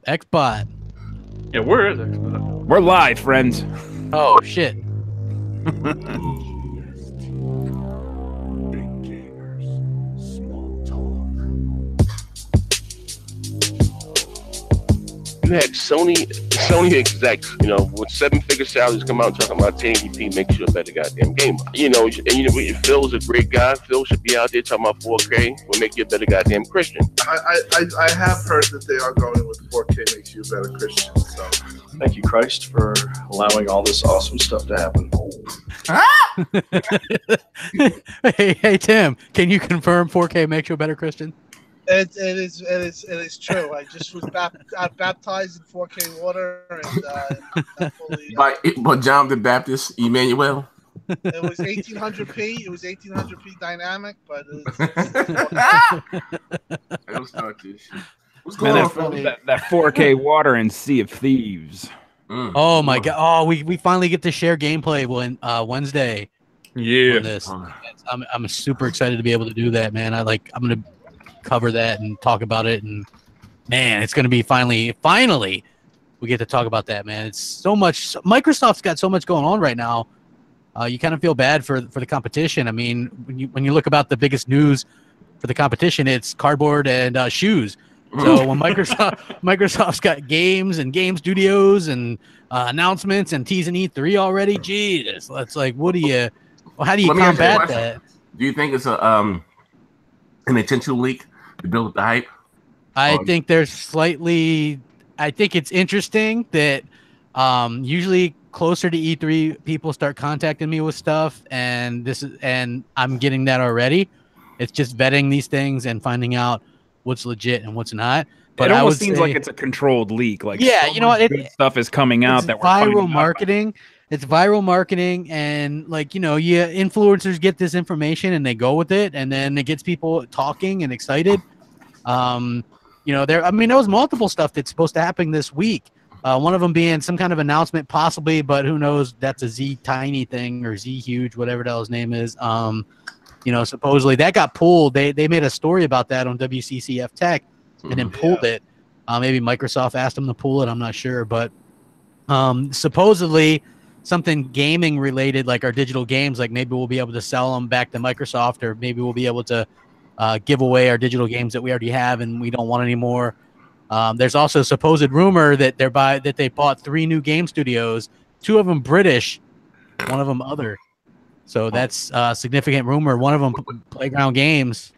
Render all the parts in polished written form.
Xbot. Yeah, where is Xbot? We're live, friends. Oh shit. You had Sony execs, with 7-figure salaries come out talking about 1080p makes you a better goddamn gamer. Phil's a great guy. Phil should be out there talking about 4K will make you a better goddamn Christian. I have heard that they are going with 4K makes you a better Christian. So Thank you, Christ, for allowing all this awesome stuff to happen. Hey Tim, can you confirm 4K makes you a better Christian? It is true. I just was baptized in 4K water and fully, But John the Baptist, Emmanuel. it was 1800p. It was 1800p dynamic, but Don't start this shit. What's Man, going on, Philly? that 4K water and Sea of Thieves. Oh my god! Oh, we finally get to share gameplay when Wednesday. Yeah. On this. I'm super excited to be able to do that, man. I'm gonna cover that and talk about it, and man, it's gonna be finally we get to talk about that, man. It's so much. Microsoft's got so much going on right now. You kind of feel bad for the competition. I mean, when you look about the biggest news for the competition, it's cardboard and shoes. So when Microsoft's got games and game studios and announcements and teasing E3 already, geez, it's like, how do you Let me ask you a combat question. that? Do you think it's an intentional leak to build up the hype? I think it's interesting that usually closer to E3 people start contacting me with stuff, and I'm getting that already. It's just vetting these things and finding out what's legit and what's not. But It almost seems like it's a controlled leak. Like, yeah, so much good stuff is coming out that we're finding viral out marketing. It's viral marketing, and influencers get this information and they go with it, and then it gets people talking and excited. There was multiple stuff that's supposed to happen this week. One of them being some kind of announcement, possibly, but who knows? That's a Z Tiny thing or Z Huge, whatever the hell his name is. Supposedly that got pulled. They made a story about that on WCCF Tech, and then pulled it. Maybe Microsoft asked them to pull it. I'm not sure, but supposedly something gaming related, like our digital games, like maybe we'll be able to sell them back to Microsoft, or maybe we'll be able to give away our digital games that we already have and we don't want anymore. There's also supposed rumor that they bought 3 new game studios, 2 of them British, one of them other. So that's a significant rumor. One of them, Playground Games.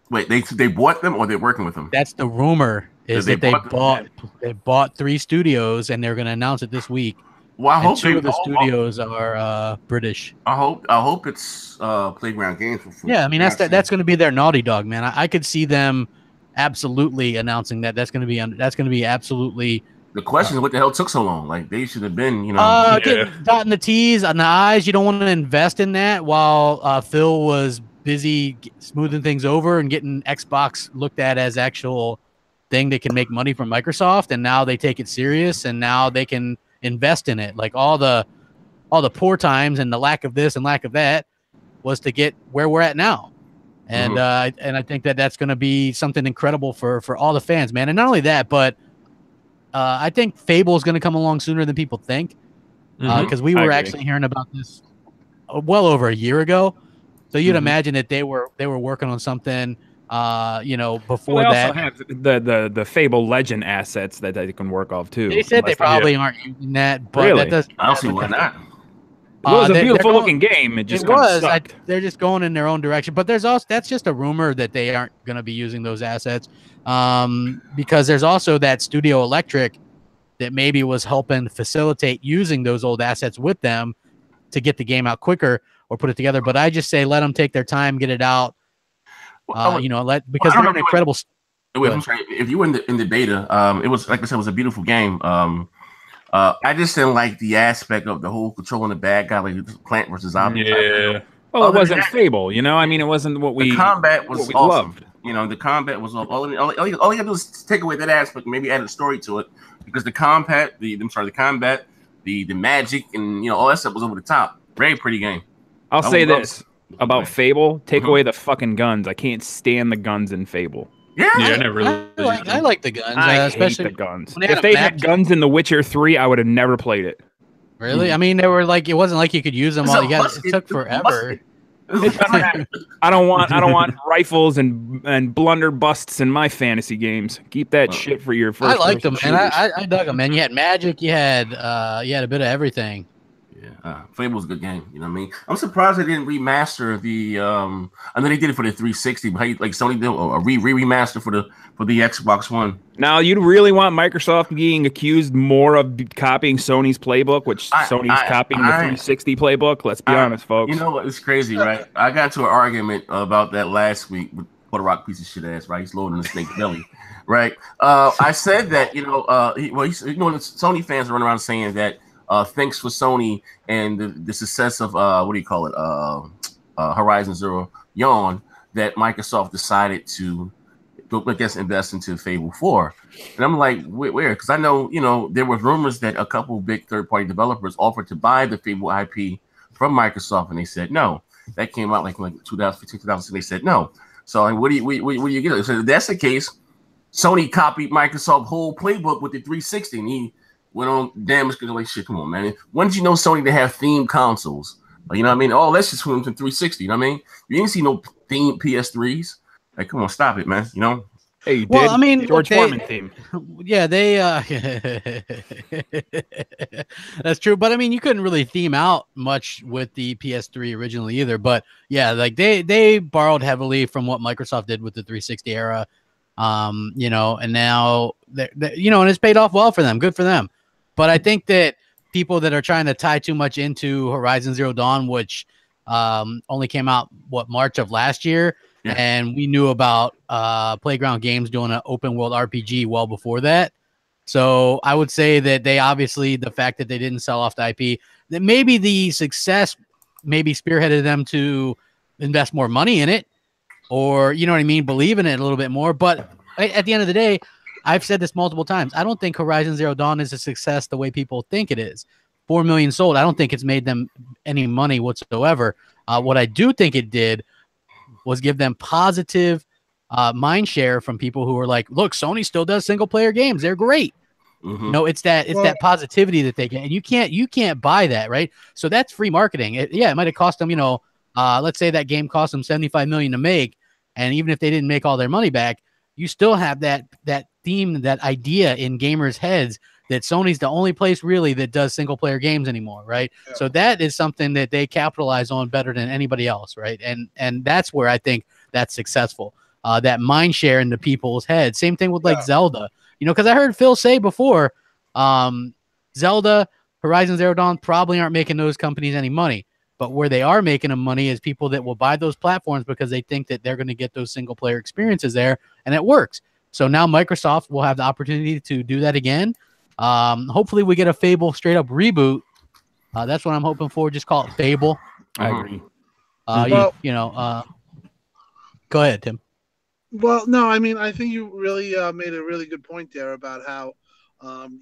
Wait, they bought them or they're working with them? That's the rumor. Is They that they bought 3 studios and they're going to announce it this week. Well, I hope 2 of the studios are British. I hope it's Playground Games. Yeah, I mean that's going to be their Naughty Dog, man. I could see them absolutely announcing that. That's going to be absolutely. The question is, what the hell took so long? Like, they should have been, dotting the T's on the I's. You don't want to invest in that while Phil was busy smoothing things over and getting Xbox looked at as actual thing that can make money from Microsoft, and now they take it serious, and now they can invest in it. Like all the poor times and the lack of this and lack of that was to get where we're at now. And I think that's going to be something incredible for all the fans, man. And not only that, but I think Fable is going to come along sooner than people think, because we were actually hearing about this well over a year ago. So you'd imagine that they were working on something, before that. Also have the Fable Legend assets that they can work off too. They said they probably aren't using that, but Really? that does. I don't see why not. It was a they're beautiful going- looking game. It just It was. sucked. They're just going in their own direction. But that's just a rumor that they aren't going to be using those assets, because there's also that Studio Electric that maybe was helping facilitate using those old assets with them to get the game out quicker or put it together. But I just say let them take their time, get it out. Because they're an incredible. Wait, I'm sorry. If you were in the beta, it was, like I said, it was a beautiful game. I just didn't like the aspect of the whole controlling the bad guy, like plant versus zombie. Yeah. Well, it wasn't Fable, I mean, it wasn't what we. The combat was what we awesome. loved. The combat was all you gotta do is take away that aspect, maybe add a story to it, because the combat, the magic, and all that stuff was over the top. Very pretty game. I'll say this about Fable: take away the fucking guns. I can't stand the guns in Fable. Yeah. I never really. I like the guns, I hate especially the guns. when they had If a they map. had guns in The Witcher 3, I would have never played it. Really? I mean, they were like, it wasn't like you could use them It's all. a It musket. took It's a forever. musket. It doesn't matter. I don't want rifles and blunderbusts in my fantasy games. Keep that shit for your first. I liked them, man. shooters. I dug them, man. You had magic. You had a bit of everything. Yeah, Fable's a good game. You know what I mean? I'm surprised they didn't remaster the. I know they did it for the 360, but like Sony did a remaster for the Xbox One. Now, you'd really want Microsoft being accused more of copying Sony's playbook, which Sony's copying the 360 playbook. Let's be honest, folks. You know what? It's crazy, right? I got into an argument about that last week with Puerto Rock piece of shit ass, right? He's loading the snake belly, right? I said that, Sony fans are running around saying that thanks for Sony and the success of what do you call it? Horizon Zero Dawn, that Microsoft decided to, I guess, invest into Fable 4. And I'm like, where? Because I know, there were rumors that a couple of big third-party developers offered to buy the Fable IP from Microsoft, and they said no. That came out like 2015, 2016. They said no. So what do you get? So if that's the case, Sony copied Microsoft's whole playbook with the 360, and he went on damage control. Like, shit, come on, man. When did you know Sony to have themed consoles? You know what I mean? Oh, let's just put them to 360. You know what I mean? You didn't see no themed PS3s. Like, come on, stop it, man. Hey, you Well, did. I mean, George Foreman theme. Yeah, they. That's true, but I mean, you couldn't really theme out much with the PS3 originally either. But yeah, like they borrowed heavily from what Microsoft did with the 360 era. And now and it's paid off well for them. Good for them. But I think that people that are trying to tie too much into Horizon Zero Dawn, which only came out March of last year. Yeah. And we knew about Playground Games doing an open world RPG well before that. So I would say that they obviously, the fact that they didn't sell off the IP, that maybe the success maybe spearheaded them to invest more money in it, or, you know what I mean, believe in it a little bit more. But at the end of the day, I've said this multiple times. I don't think Horizon Zero Dawn is a success the way people think it is. 4 million sold. I don't think it's made them any money whatsoever. What I do think it did was give them positive mind share from people who are like, look, Sony still does single player games. They're great. Mm-hmm. It's that positivity that they get, and you can't buy that, right? So that's free marketing. It might have cost them, let's say that game cost them $75 million to make, and even if they didn't make all their money back, you still have that theme, that idea in gamers' heads that Sony's the only place really that does single player games anymore, right? Yeah. So that is something that they capitalize on better than anybody else, right? And that's where I think that's successful. That mind share in the people's heads. Same thing with Zelda, because I heard Phil say before, Zelda, Horizon Zero Dawn probably aren't making those companies any money, but where they are making them money is people that will buy those platforms because they think that they're going to get those single player experiences there, and it works. So now Microsoft will have the opportunity to do that again. Hopefully we get a Fable straight up reboot. That's what I'm hoping for. Just call it Fable. I agree. Go ahead, Tim. Well, no, I mean, I think you really made a really good point there about how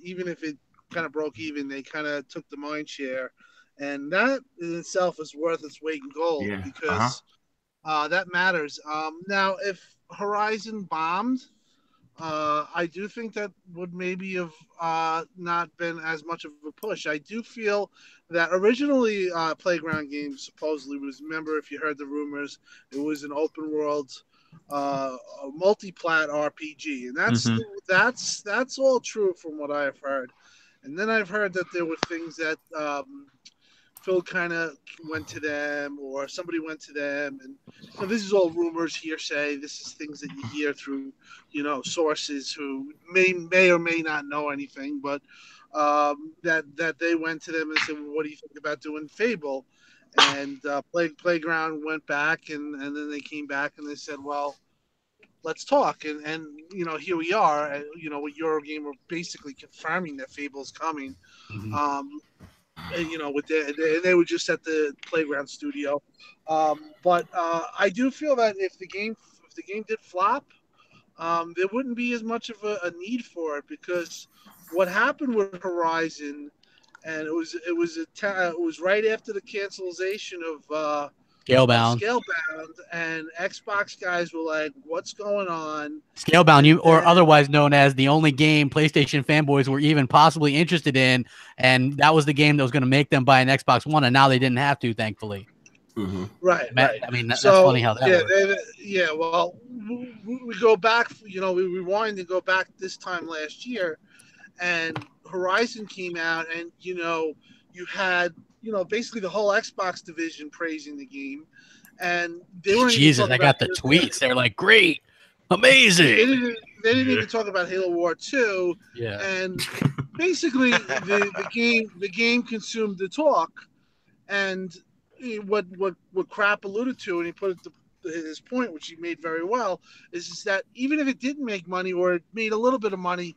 even if it kind of broke even, they kind of took the mind share, and that in itself is worth its weight in gold because that matters. Now, if Horizon bombed, I do think that would maybe have not been as much of a push. I do feel that originally Playground Games supposedly was, remember if you heard the rumors, it was an open world multi-plat RPG, and that's all true from what I have heard. And then I've heard that there were things that Phil kind of went to them, or somebody went to them, and so this is all rumors, hearsay. This is things that you hear through, sources who may or may not know anything, but that they went to them and said, well, "What do you think about doing Fable?" And Playground went back, and then they came back and they said, "Well, let's talk." And here we are. With Eurogamer basically confirming that Fable's coming. Mm-hmm. They were just at the Playground studio, but I do feel that if the game did flop, there wouldn't be as much of a need for it, because what happened with Horizon, and it was right after the cancellation of Scalebound. Scalebound, and Xbox guys were like, "What's going on?" Scalebound, or otherwise known as the only game PlayStation fanboys were even possibly interested in, and that was the game that was going to make them buy an Xbox One, and now they didn't have to, thankfully. Mm-hmm. Right. I mean, that's funny how that works. Well, we go back, we rewind and go back this time last year, and Horizon came out, and you had basically the whole Xbox division praising the game, and they weren't Jesus, I got the tweets. They're like, great, amazing. They didn't even talk about Halo War 2. Yeah. And basically the game consumed the talk, and what Crap alluded to, and he put it to his point, which he made very well, is that even if it didn't make money, or it made a little bit of money,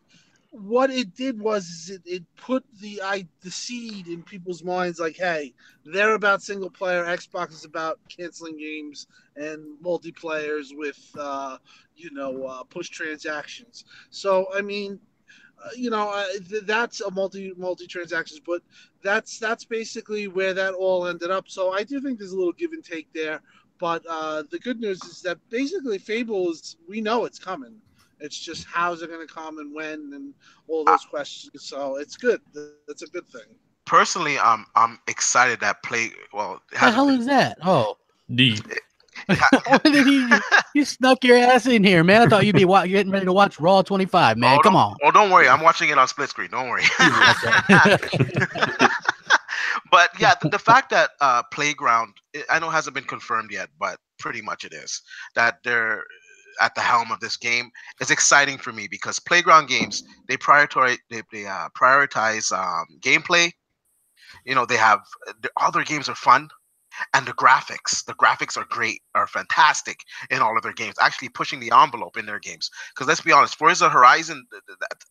what it did was it put the seed in people's minds, like, hey, they're about single player, Xbox is about canceling games and multiplayers with push transactions. So I mean, that's a multi transactions, but that's basically where that all ended up. So I do think there's a little give and take there, but the good news is that basically Fable we know it's coming. It's just how's it going to come and when and all those questions. So it's good. That's a good thing. Personally, I'm excited that What the hell is that? Oh, D. When did you snuck your ass in here, man? I thought you'd be getting ready to watch Raw 25, man. Come on. Oh, don't worry. I'm watching it on split screen. Don't worry. But yeah, the fact that Playground, I know hasn't been confirmed yet, but pretty much it is, that they're at the helm of this game is exciting for me, because Playground Games, they prioritize gameplay. They have all their games are fun, and the graphics are great, are fantastic in all of their games, actually pushing the envelope in their games. Because let's be honest, Forza Horizon,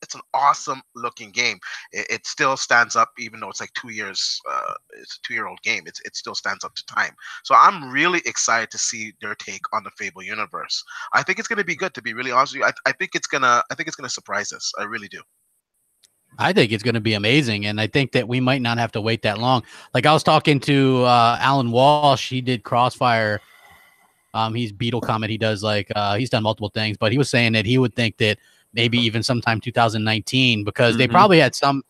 it's an awesome looking game. It still stands up, even though it's like 2 years. It's a 2-year-old game. It still stands up to time. So I'm really excited to see their take on the Fable universe. I think it's going to be good, to be really honest with you. I think it's gonna surprise us. I really do. I think it's going to be amazing, and I think that we might not have to wait that long. Like, I was talking to Alan Walsh. He did Crossfire. He's Beetle Comet. He does he's done multiple things, but he was saying that he would think that maybe even sometime 2019, because they probably had some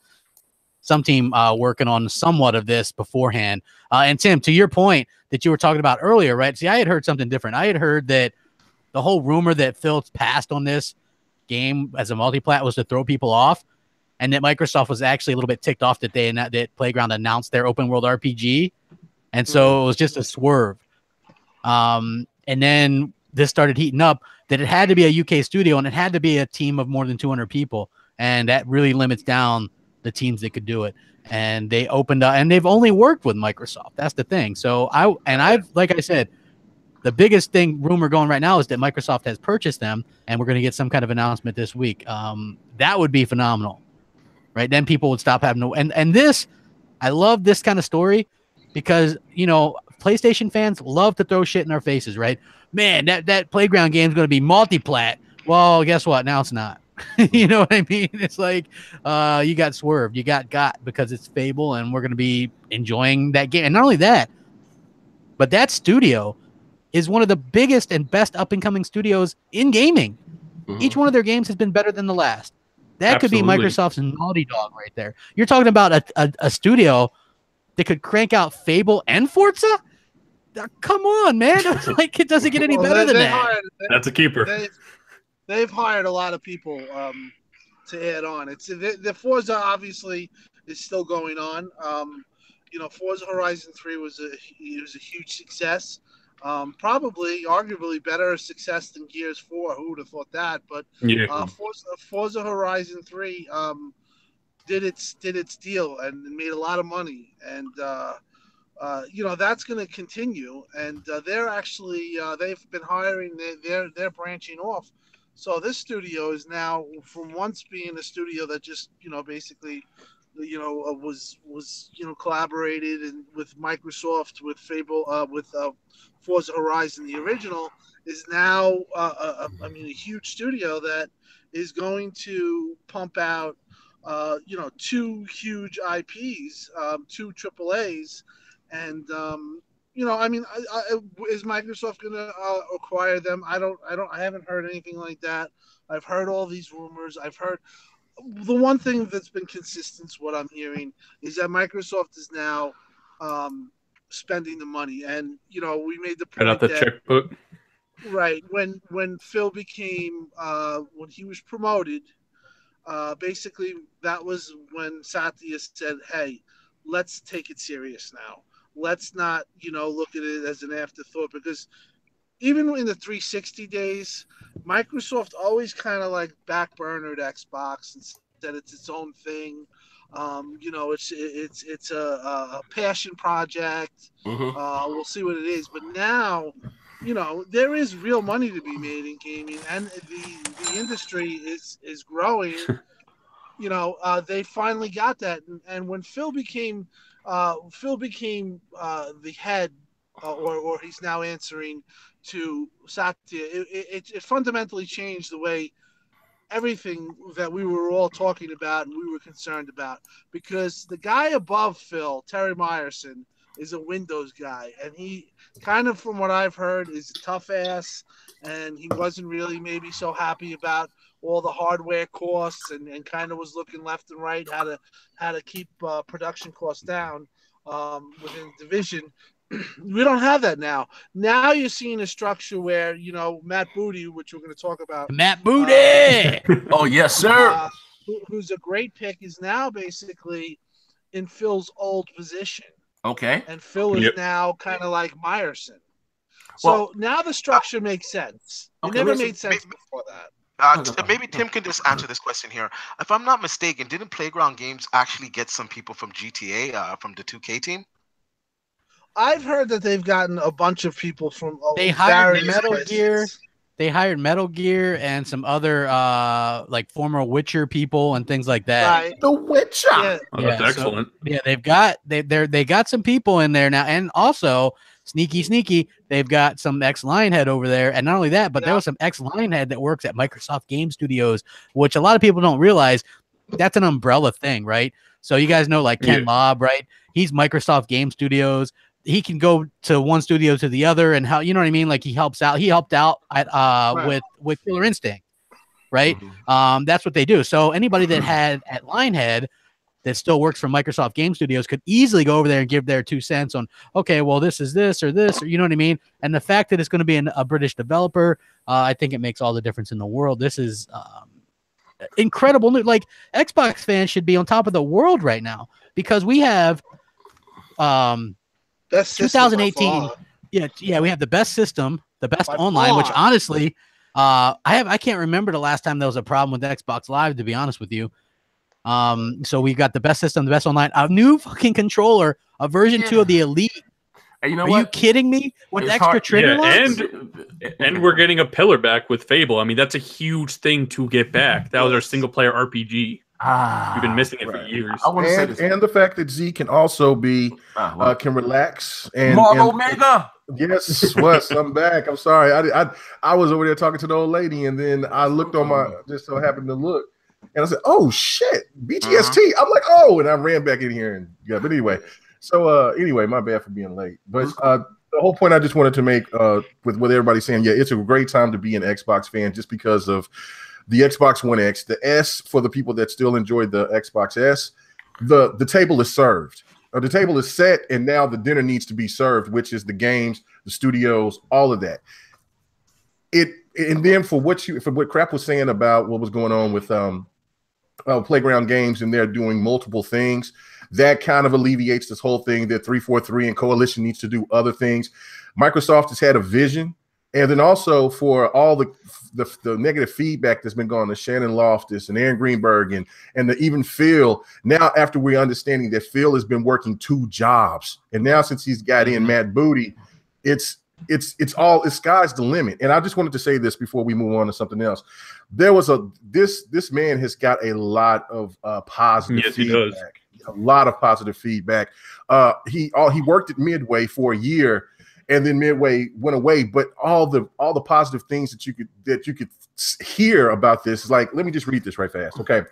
team working on somewhat of this beforehand. And Tim, to your point that you were talking about earlier, right? See, I had heard something different. I had heard that the whole rumor that Phil passed on this game as a multi-plat was to throw people off, and that Microsoft was actually a little bit ticked off that that Playground announced their open world RPG. And so it was just a swerve. And then this started heating up, that it had to be a UK studio, and it had to be a team of more than 200 people. And that really limits down the teams that could do it. And they opened up, and they've only worked with Microsoft. That's the thing. So I've, like I said, the biggest rumor going right now is that Microsoft has purchased them, and we're going to get some kind of announcement this week. That would be phenomenal. Right, then people would stop having to. And this, I love this kind of story, because PlayStation fans love to throw shit in our faces. Right, man, that Playground game is going to be multi-plat. Well, guess what? Now it's not. You know what I mean? It's like you got swerved, you got because it's Fable, and we're going to be enjoying that game. And not only that, but that studio is one of the biggest and best up and coming studios in gaming. Each one of their games has been better than the last. That could be Microsoft's Naughty Dog right there. You're talking about a studio that could crank out Fable and Forza? Come on, man. Like, it doesn't get any better than that. That's a keeper. They've hired a lot of people to add on. It's the Forza obviously is still going on. Forza Horizon 3 was a huge success. Probably, arguably better success than Gears 4. Who would have thought that? But yeah. Forza Horizon 3 did its deal and made a lot of money, and that's going to continue. And they're actually they've been hiring. They're branching off. So this studio is now, from once being a studio that just basically was collaborated and with Microsoft, with Fable, with Forza Horizon, the original, is now a huge studio that is going to pump out 2 huge IPs, 2 AAAs, and you know, I mean, is Microsoft going to acquire them? I haven't heard anything like that. I've heard all these rumors. I've heard the one thing that's been consistent, what I'm hearing, is that Microsoft is now spending the money. And, you know, we made the point Got out the that, checkbook. right, when Phil became, when he was promoted, basically that was when Satya said, hey, let's take it serious now. Let's not, you know, look at it as an afterthought, because even in the 360 days, Microsoft always kind of like backburnered Xbox and said it's its own thing. You know, it's a passion project. We'll see what it is. But now, you know, there is real money to be made in gaming, and the industry is growing. You know, they finally got that, and when Phil became the head, or he's now answering to Satya, it fundamentally changed the way everything that we were all talking about and we were concerned about, because the guy above Phil, Terry Myerson, is a Windows guy, and he kind of, from what I've heard, is a tough ass, and he wasn't really maybe so happy about all the hardware costs, and kind of was looking left and right how to keep production costs down within the division. We don't have that now. Now you're seeing a structure where, you know, Matt Booty, which we're going to talk about. Matt Booty! Oh, yes, sir. Who's a great pick, is now basically in Phil's old position. Okay. And Phil is now kind of like Myerson. So now the structure makes sense. It never made sense before that. Maybe Tim can just answer this question here. If I'm not mistaken, didn't Playground Games actually get some people from GTA, from the 2K team? I've heard that they've gotten a bunch of people from they hired Metal Gear. They hired Metal Gear and some other like former Witcher people and things like that. Right. The Witcher. Yeah. Oh, that's excellent. So, yeah, they got some people in there now, and also sneaky, they've got some ex-Lionhead over there, and not only that, but there was some ex-Lionhead that works at Microsoft Game Studios, which a lot of people don't realize. That's an umbrella thing, right? So you guys know, like Ken Lobb, right? He's Microsoft Game Studios. He can go to one studio to the other, and how, you know what I mean? Like he helps out. He helped out at with Killer Instinct, right? That's what they do. So anybody that had at Lionhead that still works for Microsoft Game Studios could easily go over there and give their 2 cents on, okay, well, this is this, or you know what I mean? And the fact that it's going to be a British developer, I think it makes all the difference in the world. This is incredible news. Like, Xbox fans should be on top of the world right now, because we have 2018. Yeah, we have the best system, the best online, which honestly, I can't remember the last time there was a problem with Xbox Live, to be honest with you. So we've got the best system, the best online, a new fucking controller, a version 2 of the Elite. And you know Are what? you kidding me? With It's extra hard. trigger locks? And we're getting a pillar back with Fable. I mean, that's a huge thing to get back. That was our single player RPG. We've been missing it for years. I want to say this. And the fact that Z can also be can relax and Omega. Yes, I'm back. I'm sorry. I was over there talking to the old lady, and then I looked on my, just so happened to look, and I said, "Oh shit, BGST." I'm like, "Oh," and I ran back in here, and but anyway. So anyway, my bad for being late. But the whole point I just wanted to make with what everybody's saying, yeah, it's a great time to be an Xbox fan just because of the Xbox One X, the S for the people that still enjoy the Xbox S. The table is served. The table is set, and now the dinner needs to be served, which is the games, the studios, all of that. And then for what Crap was saying about what was going on with Playground Games, and they're doing multiple things, that kind of alleviates this whole thing that 343 and Coalition needs to do other things. Microsoft has had a vision, and then also for all the negative feedback that's been going to Shannon Loftus and Aaron Greenberg and even Phil. Now, after we're understanding that Phil has been working 2 jobs, and now since he's got in Matt Booty, it's sky's the limit. And I just wanted to say this before we move on to something else. There was this man has got a lot of positive feedback. He does. A lot of positive feedback. He worked at Midway for a year, and then Midway went away. But all the positive things that you could hear about this is like, let me just read this right fast. Okay,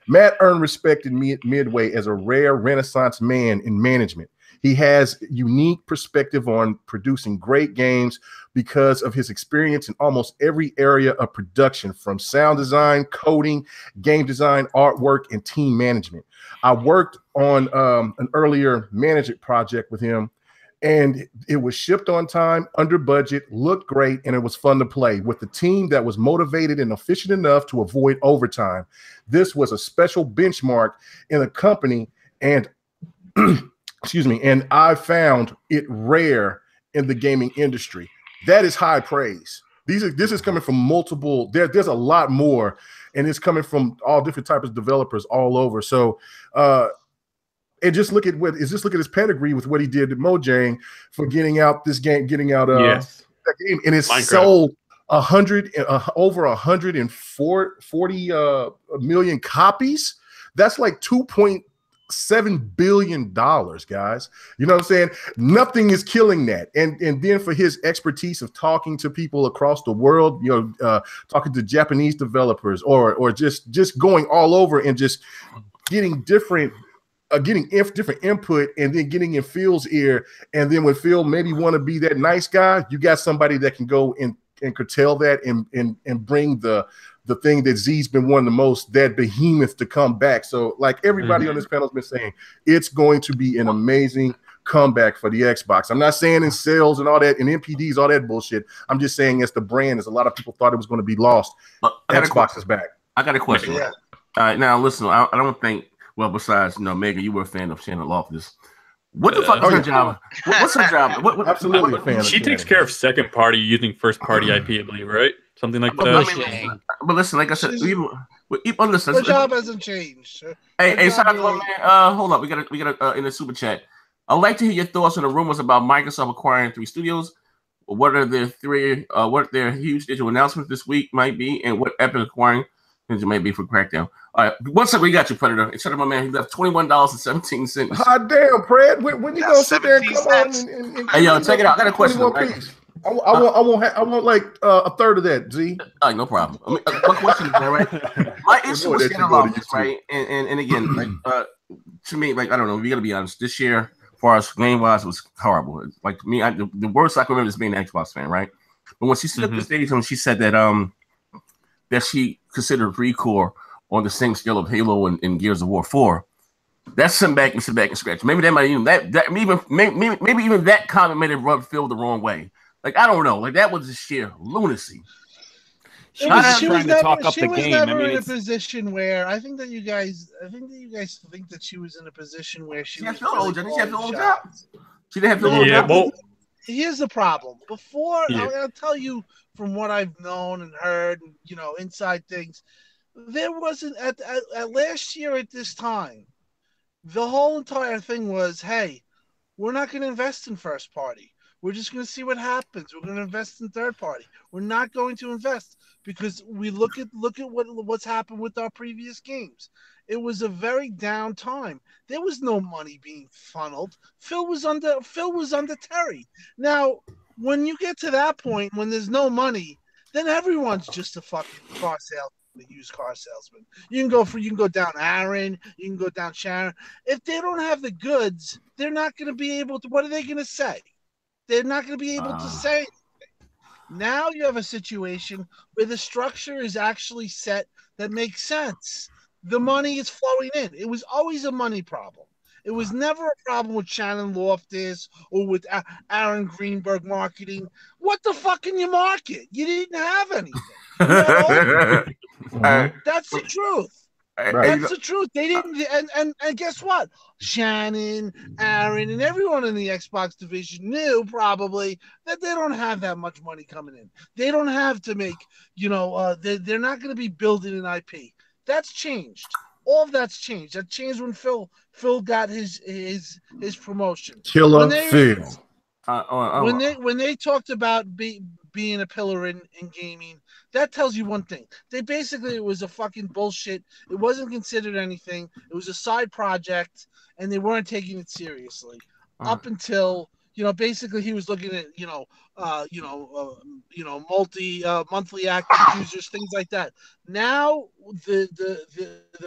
Matt earned respect in Midway as a rare Renaissance man in management. He has unique perspective on producing great games because of his experience in almost every area of production, from sound design, coding, game design, artwork, and team management. I worked on an earlier management project with him, and it was shipped on time, under budget, looked great, and it was fun to play with a team that was motivated and efficient enough to avoid overtime. This was a special benchmark in a company, and excuse me, and I found it rare in the gaming industry. That is high praise. This is coming from multiple. There's a lot more, and it's coming from all different types of developers all over. So, and just look at his pedigree with what he did to Mojang for getting out this game, that game, and it's sold over 140 million copies. That's like $2.7 billion, guys. You know what I'm saying? Nothing is killing that. And then for his expertise of talking to people across the world, talking to Japanese developers or just going all over and just getting different input, and then getting in Phil's ear. And then when Phil maybe want to be that nice guy, you got somebody that can go and curtail that and bring the thing that Z's been wanting the most, that behemoth, to come back. So like everybody on this panel has been saying, it's going to be an amazing comeback for the Xbox. I'm not saying in sales and all that, and NPDs, all that bullshit. I'm just saying as the brand, as a lot of people thought it was going to be lost, Xbox is back. I got a question. All right, now listen, I don't think, well, besides, Mega, you were a fan of Shannon Loftus. What the fuck is her job? What's her job? Absolutely a fan. She takes care of second party using first party IP, I believe, right? Something like that. But listen, like I said, listen, her job hasn't changed. Hey, shout out to my man. Hold up, we got in the super chat. I'd like to hear your thoughts on the rumors about Microsoft acquiring 3 studios. What are their huge digital announcements this week might be, and what Epic acquiring it may be for Crackdown. All right, what's up? We got you, Predator. It's my man. He left $21.17. Hot damn, Fred. When you gonna sit there and come on and hey, yo, check it out. I got a question. I want like a third of that, Z. All right, no problem. One question is that, right? My issue with Shannon Loftus, right? And again, like to me, like I don't know. We gotta be honest. This year, for us game wise, was horrible. Like to me, the worst I can remember is being an Xbox fan, right? But when she stood up the stage and she said that she considered ReCore on the same scale of Halo and Gears of War 4. That's some back and scratch. Maybe that might even maybe even that comment made it rub Phil the wrong way. Like I don't know. Like that was just sheer lunacy. She was never in a position where I think that you guys think that she was in a position where she was. She didn't have Phil job. Well, here's the problem. Before I'll tell you from what I've known and heard, and, inside things. There wasn't at last year at this time. The whole entire thing was, hey, we're not going to invest in first party. We're just going to see what happens. We're going to invest in third party. We're not going to invest because we look at what's happened with our previous games. It was a very down time. There was no money being funneled. Phil was under Terry. Now, when you get to that point, when there's no money, then everyone's just a fucking car salesman. The used car salesman. You can go down Aaron, you can go down Sharon. If they don't have the goods, they're not going to be able to. What are they going to say? They're not going to be able to say anything. Now you have a situation where the structure is actually set that makes sense. The money is flowing in. It was always a money problem. It was never a problem with Shannon Loftus or with Aaron Greenberg marketing. What the fuck can you market? You didn't have anything. That's the truth. That's the truth. They didn't, and guess what? Shannon, Aaron, and everyone in the Xbox division knew probably that they don't have that much money coming in. They don't have to make, they're not going to be building an IP. That's changed. All of that's changed. That changed when Phil got his promotion. Killer Phil. When they talked about being a pillar in gaming, that tells you one thing. It was a fucking bullshit. It wasn't considered anything. It was a side project, and they weren't taking it seriously up until basically he was looking at monthly active users, things like that. Now the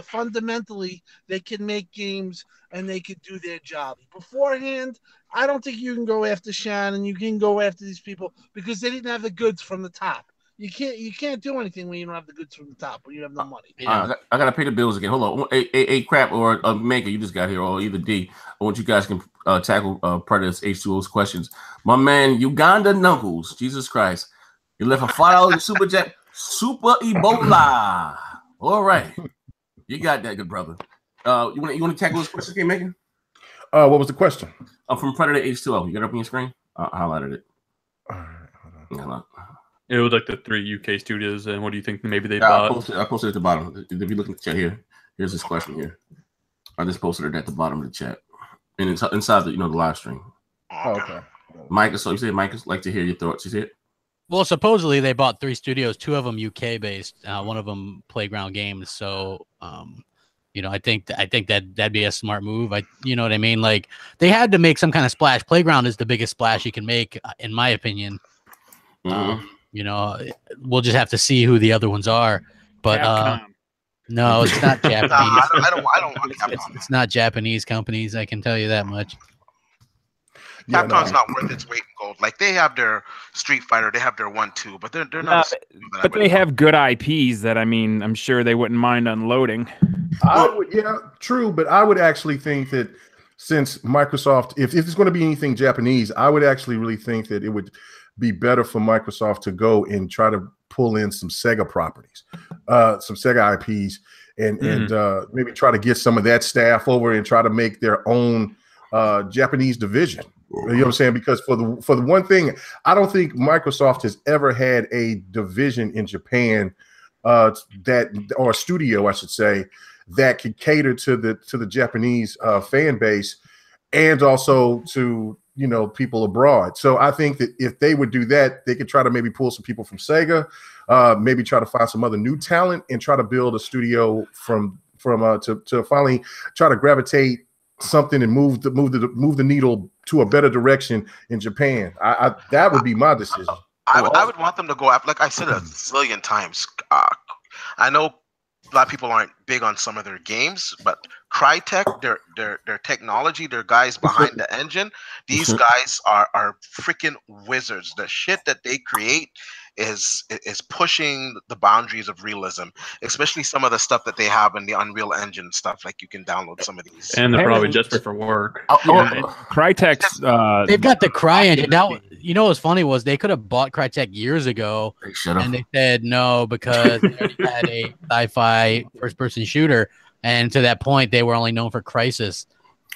fundamentally they can make games and they can do their job. Beforehand, I don't think you can go after Shannon. You can go after these people because they didn't have the goods from the top. You can't do anything when you don't have the goods from the top, when you have no money. I gotta pay the bills again. Hold on, a crap or a maker. You just got here, or either D. I want you guys can tackle Predators H2O's questions. My man, Uganda Knuckles, Jesus Christ, you left a $5 super chat, Super Ebola. All right, you got that, good brother. You want to tackle this question, Game Maker? What was the question? From Predator H2O. You got it up on your screen? I highlighted it. All right, hold on. It was like the 3 UK studios, and what do you think maybe they bought? I posted it at the bottom. If you look at the chat here, here's this question here. I just posted it at the bottom of the chat, and it's inside the the live stream. Oh, okay. Mike, so you said Mike, like to hear your thoughts. You see it? Well, supposedly they bought 3 studios, 2 of them UK based, one of them Playground Games. So, I think that'd be a smart move. You know what I mean? Like they had to make some kind of splash. Playground is the biggest splash you can make, in my opinion. Mm-hmm. We'll just have to see who the other ones are. But no, it's not Japanese. I don't want Capcom. It's not Japanese companies. I can tell you that much. Capcom's not worth its weight in gold. Like they have their Street Fighter, they have their 1-2, but they're not. But they have good IPs that I'm sure they wouldn't mind unloading. True. But I would actually think that since Microsoft, if it's going to be anything Japanese, I would actually really think that it would be better for Microsoft to go and try to pull in some Sega properties, some Sega IPs, and maybe try to get some of that staff over and try to make their own Japanese division. You know what I'm saying? Because for the one thing, I don't think Microsoft has ever had a division in Japan or a studio, I should say, that could cater to the Japanese fan base and also to people abroad. So I think that if they would do that, they could try to maybe pull some people from Sega, maybe try to find some other new talent and try to build a studio to finally try to gravitate something and move the needle to a better direction in Japan. That would be my decision. I would want them to go after, like I said a zillion times. I know a lot of people aren't big on some of their games, but Crytek, their technology, their guys behind the engine, these guys are freaking wizards. The shit that they create is pushing the boundaries of realism, especially some of the stuff that they have in the Unreal Engine stuff. Like you can download some of these, and they're probably just for work. Crytek's they've got the Cry engine now. What's funny was they could have bought Crytek years ago, and they said no because they already had a sci-fi first-person shooter, and to that point, they were only known for Crysis.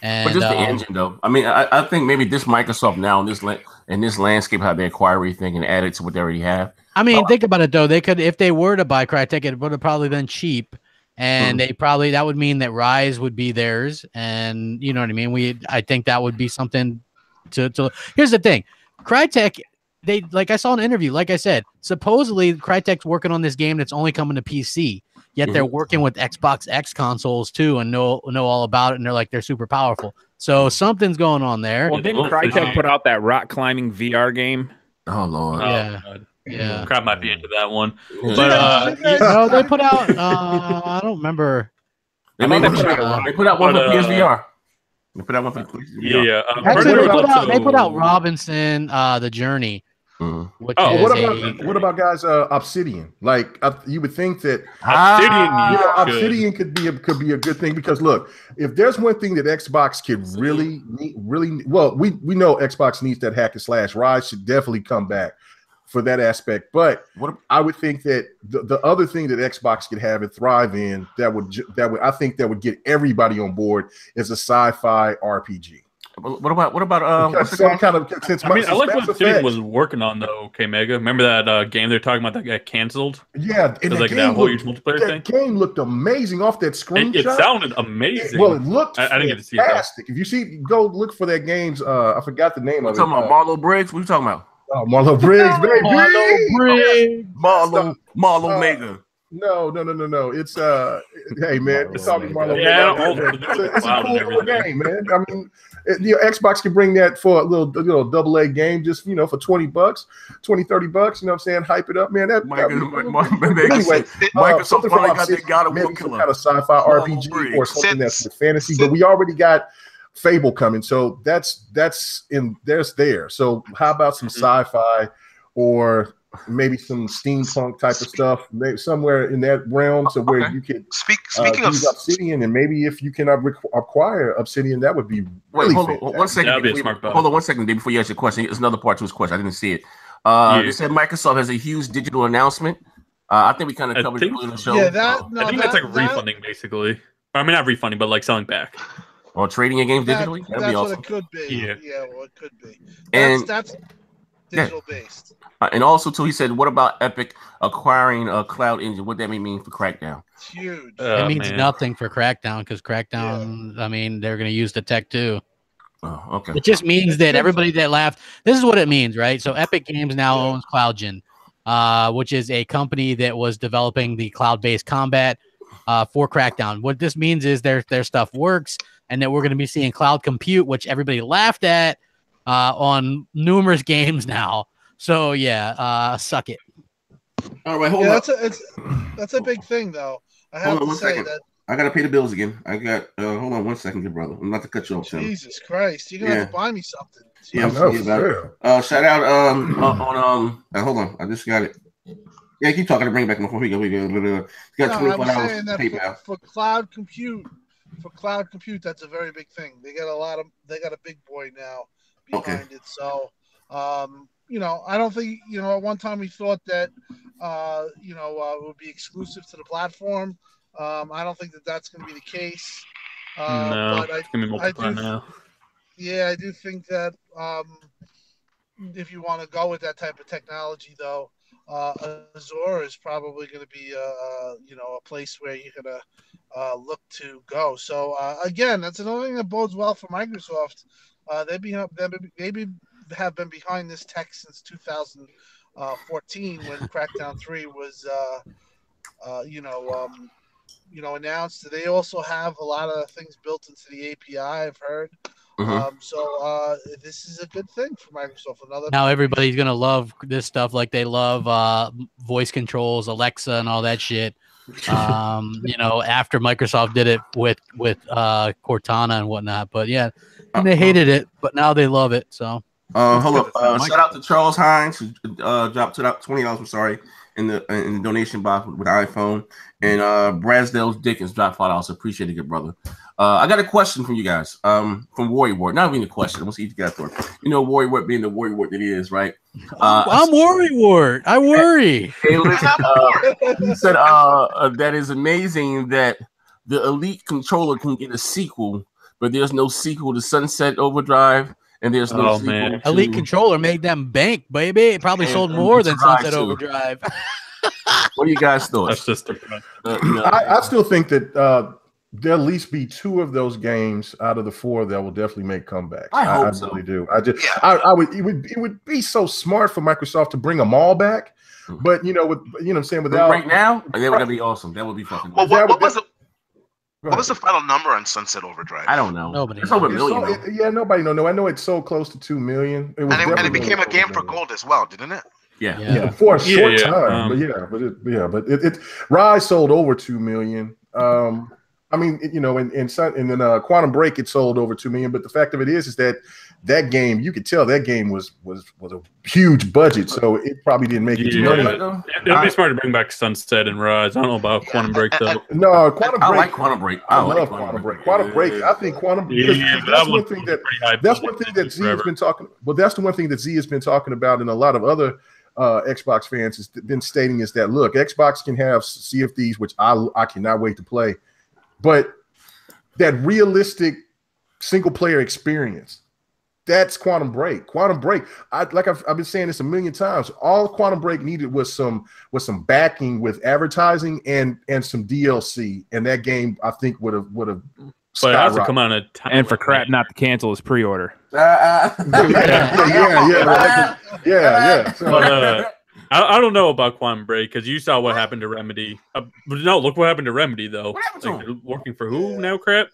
And but just the engine, though. I mean, I think maybe this Microsoft now in this landscape, how they acquire everything and add it to what they already have. I mean, think about it though. They could, if they were to buy Crytek, it would have probably been cheap, and that would mean that Rise would be theirs, and you know what I mean. I think that would be something to. Here's the thing, Crytek. I saw an interview. Like I said, supposedly Crytek's working on this game that's only coming to PC. Yet they're working with Xbox X consoles too, and know all about it. And they're super powerful. So something's going on there. Well, didn't Crytek put out that rock climbing VR game? Oh Lord, yeah. Crap might be into that one. But no, they put out. I don't remember. They put out one for PSVR. They put out one for PSVR. Yeah. Actually, they put out Robinson, The Journey. What about guys? Obsidian. Like you would think that Obsidian could be a good thing, because look, if there's one thing that Xbox could really well, we know Xbox needs that hack and slash. Rise should definitely come back for that aspect. But I would think that the other thing that Xbox could have and thrive in that would get everybody on board is a sci-fi RPG. What about some kind of? I like what Obsidian was working on though. Okay, Mega. Remember that game they're talking about that got canceled? Yeah, and that whole huge multiplayer thing. That game looked amazing off that screenshot. It sounded amazing. Well, it looked. I didn't get to see it. Fantastic. If you see, go look for that game's. I forgot the name of it. Talking about Marlo Briggs. What are you talking about? Oh, Marlo Briggs, baby. Marlo Briggs. Marlo Mega. No. It's hey man, it's talking Marlo. Yeah, it's a cool little game, man. I mean, Xbox can bring that for a little AA game, just for $20, $20, $30. You know what I'm saying? Hype it up, man. Anyway, Microsoft finally got their God of War maybe some killer. kind of sci-fi RPG or something that's with fantasy, but we already got Fable coming, so there's there. So how about some sci-fi or maybe some steampunk type of stuff, maybe somewhere in that realm, so where you could speaking of Obsidian, and maybe if you can acquire Obsidian, that would be really hold on 1 second. Hold on 1 second, Dave, before you ask your question. There's another part to his question. I didn't see it. They said Microsoft has a huge digital announcement. I think we kind of covered it in the show. Yeah, I think that's like refunding, basically. I mean, not refunding, but like selling back. Or trading your games digitally? That'd be awesome. What it could be. Yeah, well, it could be. That's digital based. And also, too, he said, what about Epic acquiring a cloud engine? What that mean for Crackdown? It's huge. It means nothing for Crackdown, because Crackdown, I mean, they're going to use the tech too. Oh, okay. It just means that everybody that laughed, this is what it means, right? So Epic Games now owns CloudGen, which is a company that was developing the cloud-based combat for Crackdown. What this means is their stuff works, and that we're going to be seeing cloud compute, which everybody laughed at on numerous games now. So yeah, suck it. All right, hold on. That's a big thing, though. I have to say that. I gotta pay the bills again. I got. Hold on 1 second, here, brother. I'm not to cut you off. Jesus Christ, you're gonna have to buy me something. Yeah, I'm sorry about it. Shout out on hold on, I just got it. Yeah, keep talking to bring it back. We got 24 hours PayPal for cloud compute. For cloud compute, that's a very big thing. They got a big boy now behind it. So, I don't think, at one time we thought that, it would be exclusive to the platform. I don't think that that's going to be the case. No, but it's going to be multiplayer now. Yeah, I do think that if you want to go with that type of technology, though, Azure is probably going to be a place where you're going to look to go. So again, that's another thing that bodes well for Microsoft. They have been behind this tech since 2014 when Crackdown 3 was announced. They also have a lot of things built into the API, I've heard. So this is a good thing for Microsoft. Now everybody's gonna love this stuff like they love voice controls, Alexa, and all that shit. After Microsoft did it with Cortana and whatnot, but yeah, and they hated it, but now they love it. So hold up, shout out to Charles Hines who dropped $20. I'm sorry. In the donation box with iPhone, and Brasdale's Dickens dropped $5. Appreciate it, good brother. I got a question from you guys. From Warrior Ward. Not even a question. I'm gonna see if you got through. Warrior Ward being the Warrior Ward that he is, right? I'm Warrior Ward. I worry. Hey, listen, he said that is amazing that the Elite controller can get a sequel, but there's no sequel to Sunset Overdrive. And there's no sequel to Elite controller made them bank, baby. It probably sold more than Sunset Overdrive. What do you guys thought? That's just I still think that there'll at least be 2 of those games out of the 4 that will definitely make comebacks. I hope so. Really do. I would. It would be so smart for Microsoft to bring them all back. But what I'm saying, without right now, that would be awesome. That would be fucking. Well, what was the final number on Sunset Overdrive? I don't know. Nobody. It's over $1 million. Nobody knows. I know it's so close to 2 million. And it became a game for gold as well, didn't it? Yeah. For a short time. But it Rise sold over 2 million. I mean, and then Quantum Break, it sold over 2 million. But the fact of it is that game, you could tell that game was a huge budget, so it probably didn't make it. It'd be smart to bring back Sunset and Rise. I don't know about Quantum Break though. No, Quantum Break. I like Quantum Break. I love Quantum Break. Quantum Break. I think Quantum. That's one thing that Z has been talking. Well, that's the one thing that Z has been talking about, and a lot of other Xbox fans has been stating is that look, Xbox can have Sea of Thieves, which I cannot wait to play, but that realistic single player experience. That's Quantum Break. Quantum Break. I've been saying this a million times. All Quantum Break needed was some backing with advertising and some DLC, and that game I think would have. But it has to come on a time. And for crap not to cancel his pre-order. Yeah. So, I don't know about Quantum Break because you saw what happened to Remedy. No, look what happened to Remedy though. What happened to Like, them? they're working for who now? Crap.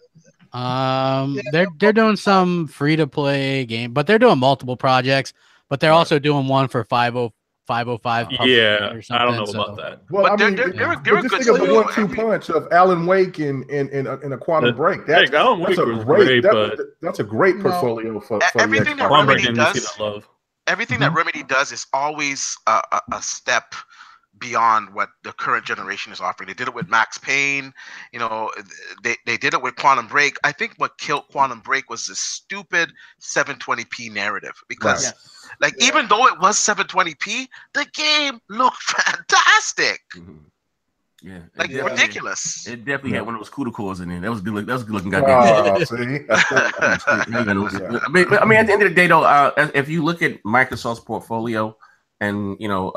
They're doing some free to play game, but they're doing multiple projects. But they're also doing one for 505. Yeah, or something, I don't know about that. Well, But I mean, they're just good think of the studio. 1-2 punch of Alan Wake and a Quantum Break. Heck, Alan Wake was great, but that's a great portfolio for everything the that Xbox. Quantum Break Remedy didn't see does. that love. Everything that Remedy does is always a step beyond what the current generation is offering. They did it with Max Payne, you know, they did it with Quantum Break. I think what killed Quantum Break was this stupid 720p narrative because even though it was 720p, the game looked fantastic. Yeah, like ridiculous. It definitely had one of those CUDA cores in there. That was good. That was good looking. Goddamn. See? I mean, at the end of the day, though, if you look at Microsoft's portfolio, and you know,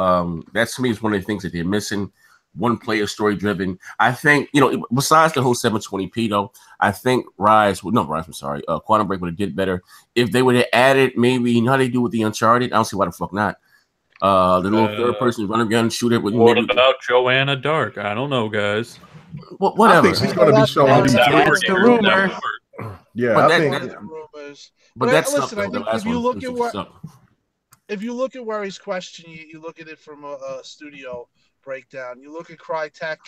that to me is one of the things that they're missing. One player story driven. I think, you know, besides the whole 720p though, I think Quantum Break would have did better if they would have added maybe, you know how they do with the Uncharted. I don't see why the fuck not. The little third person run a gun, shoot it with. What about Joanna Dark? I don't know, guys. Whatever. I think she's going to be showing these. That's the rumor. Yeah, but I that, think. But that's listen. I think if you look at where he's questioning, you look at it from a studio breakdown. You look at Crytek,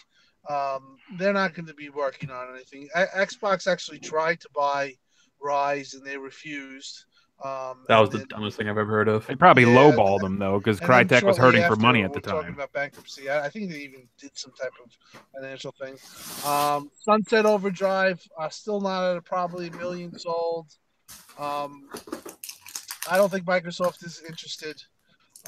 they're not going to be working on anything. Xbox actually tried to buy Rise and they refused. That was the dumbest thing I've ever heard of. They probably lowballed them though, because Crytek was hurting for money at the talking time. about bankruptcy. I think they even did some type of financial thing. Sunset Overdrive, still not at probably 1 million sold. I don't think Microsoft is interested.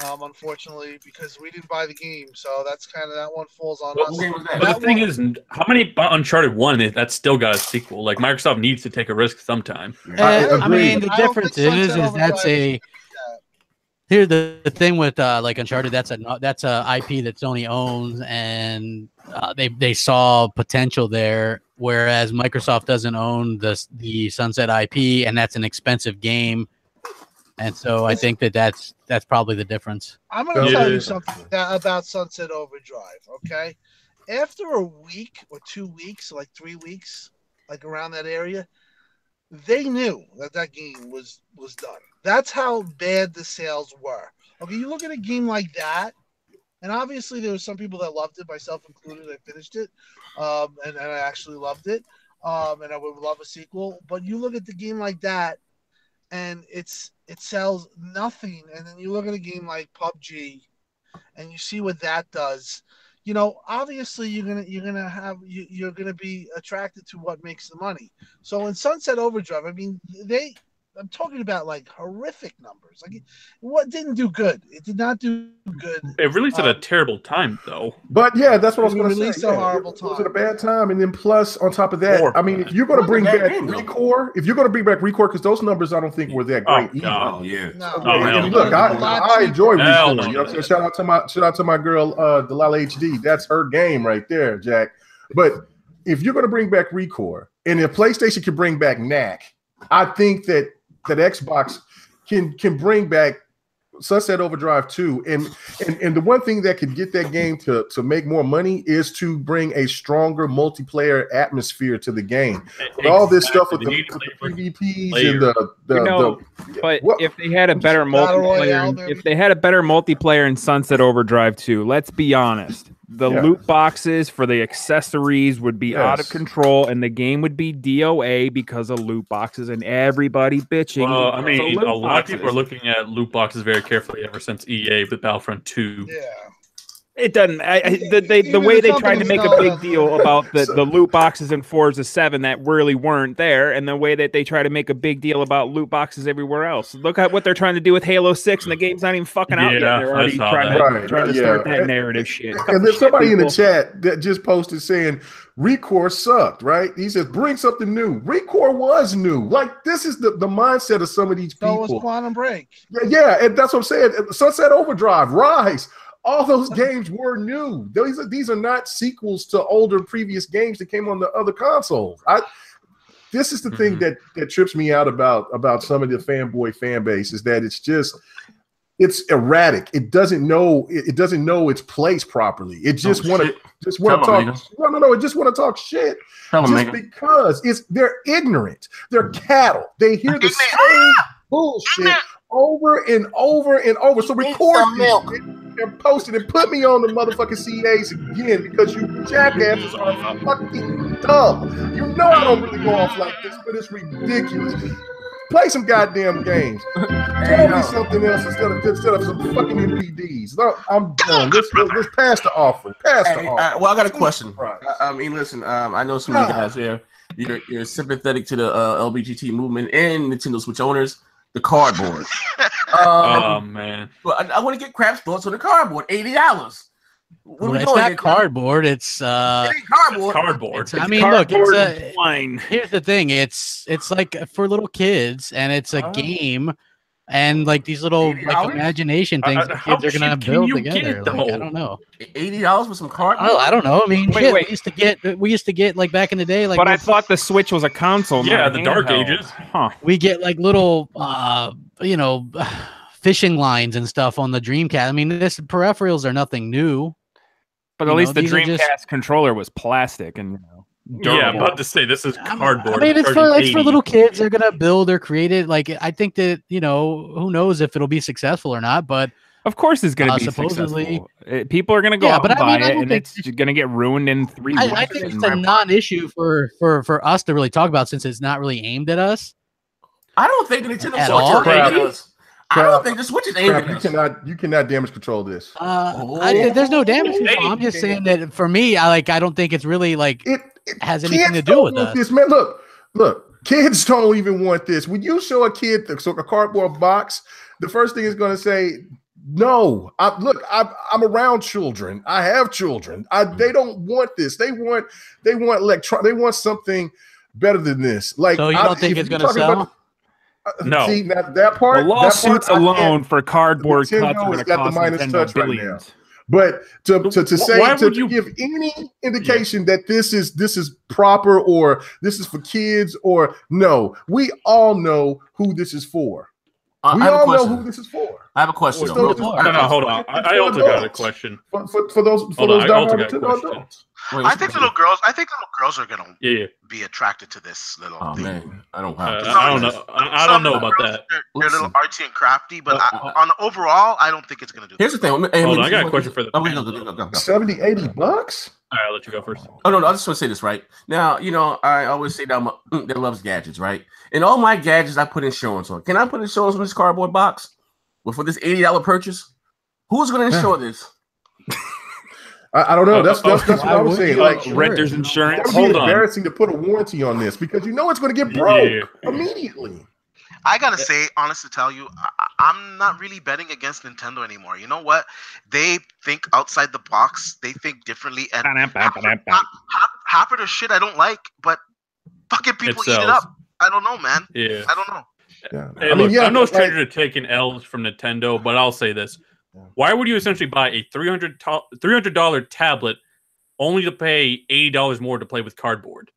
Unfortunately, because we didn't buy the game, so that's kind of that one falls on us. But the thing is, how many Uncharted 1 that's still got a sequel? Like Microsoft needs to take a risk sometime. I mean, the difference is that's a. Here's the thing with like Uncharted. That's a IP that Sony owns, and they saw potential there, whereas Microsoft doesn't own the Sunset IP, and that's an expensive game. And so I think that's probably the difference. I'm going to tell you something about Sunset Overdrive, okay? After a week or 2 weeks, like 3 weeks, like around that area, they knew that game was done. That's how bad the sales were. Okay, you look at a game like that, and obviously there were some people that loved it, myself included. I finished it, and I actually loved it, and I would love a sequel. But you look at the game like that, and it sells nothing. And then you look at a game like PUBG, and you see what that does. You know, obviously you're gonna be attracted to what makes the money. So in Sunset Overdrive, I mean, I'm talking about like horrific numbers. Like, what didn't do good? It did not do good. It released at a terrible time, though. But yeah, that's what I was going to say. Released a horrible time. It was at a bad time, and then plus on top of that, I mean, if you're going to bring back Recore, because those numbers I don't think were that great either. Oh yeah. Look, I enjoy Recore. You know what I'm saying? Shout out to my girl Delilah HD. That's her game right there, Jack. But if you're going to bring back Recore, and if PlayStation can bring back Knack, I think that Xbox can bring back Sunset Overdrive 2. And the one thing that could get that game to make more money is to bring a stronger multiplayer atmosphere to the game. With all this stuff with the PvPs and but if they had a better multiplayer in Sunset Overdrive 2, let's be honest. The loot boxes for the accessories would be out of control, and the game would be DOA because of loot boxes and everybody bitching. Well, I mean, a lot of people are looking at loot boxes very carefully ever since EA with Battlefront 2. Yeah. It doesn't. The way they tried to make a big deal about the loot boxes in Forza 7 that really weren't there, and the way that they try to make a big deal about loot boxes everywhere else. Look at what they're trying to do with Halo 6, and the game's not even fucking out yet. They're already trying to start that narrative shit. And there's somebody in the chat that just posted saying Recore sucked, right? He says, bring something new. Recore was new. Like, this is the mindset of some of these people. So was Quantum Break. Yeah, and that's what I'm saying. Sunset Overdrive, Rise. All those games were new. These are not sequels to older previous games that came on the other consoles. This is the thing that trips me out about some of the fanboy fan base is that it's just it's erratic. It doesn't know its place properly. It just want to talk. No. It just want to talk shit. Because they're ignorant. They're cattle. They hear the same bullshit over and over and over. So record this and post it and put me on the motherfucking CAs again because you jackasses are fucking dumb. You know I don't really go off like this, but it's ridiculous. Play some goddamn games. Tell me something else instead of some fucking MPDs. No, I'm done. Let's pass the offer. Well, I got a question. I mean, listen. I know some of you guys here. You're sympathetic to the LBGT movement and Nintendo Switch owners. The cardboard. Oh man. Well, I want to get Crap's thoughts on the cardboard. $80. Well, it's not cardboard. It's cardboard. Cardboard. I mean, look, it's wine. Here's the thing. It's like for little kids, and it's a game, and like these little imagination things that kids are gonna build together. Like, I don't know. $80 for some cardboard. I don't know. I mean, wait. We used to get like back in the day, like. But I thought the Switch was a console. Yeah, the Dark Ages. Huh? We get like little, fishing lines and stuff on the Dreamcast. I mean, this peripherals are nothing new. But at least the Dreamcast controller was plastic, and yeah, I'm about to say this is cardboard. I mean, it's for little kids. They're gonna build or create it. Like, I think that who knows if it'll be successful or not. But of course, it's gonna be successful. People are gonna go out and buy it, and it's gonna get ruined in 3 weeks. I think it's a non-issue for us to really talk about since it's not really aimed at us. I don't think the Nintendo Switch is aimed at us. I don't think the Switch is aimed at us. You cannot damage control this. There's no damage control. I'm just saying that for me, I don't think it's really like it has anything to do with us. This, man, look, kids don't even want this. When you show a kid a cardboard box, the first thing is going to say, no. I'm around children. I have children. They don't want this. They want They want something better than this. Like, so you don't think it's going to sell? No. See, that part. The lawsuits alone for cardboard cuts has got the minus touch right now. But to give any indication that this is proper or this is for kids or no, we all know who this is for. We all know who this is for. I have a question. No, hold on. I also got a question. For those adults. I think little girls are gonna be attracted to this little thing. Man, I don't know. I don't know about that. They're a little artsy and crafty, but on overall, I don't think it's gonna do. Here's the thing. Hold on, I got a question for the. Go. $70-$80. All right, I'll let you go first. Oh no, I just want to say this right now. I always say that that loves gadgets, right? And all my gadgets, I put insurance on. Can I put insurance on this cardboard box? Well, for this $80 purchase, who's going to insure this? I don't know. That's what I was saying. Like renter's insurance. It would be embarrassing to put a warranty on this because it's going to get broke immediately. I gotta say, honest to tell you, I'm not really betting against Nintendo anymore. You know what? They think outside the box. They think differently. And half of the shit I don't like, but fucking people eat it up. I don't know, man. Yeah. I don't know. Yeah. Hey, look, I'm no stranger to taking L's from Nintendo, but I'll say this. Why would you essentially buy a $300 tablet only to pay $80 more to play with cardboard?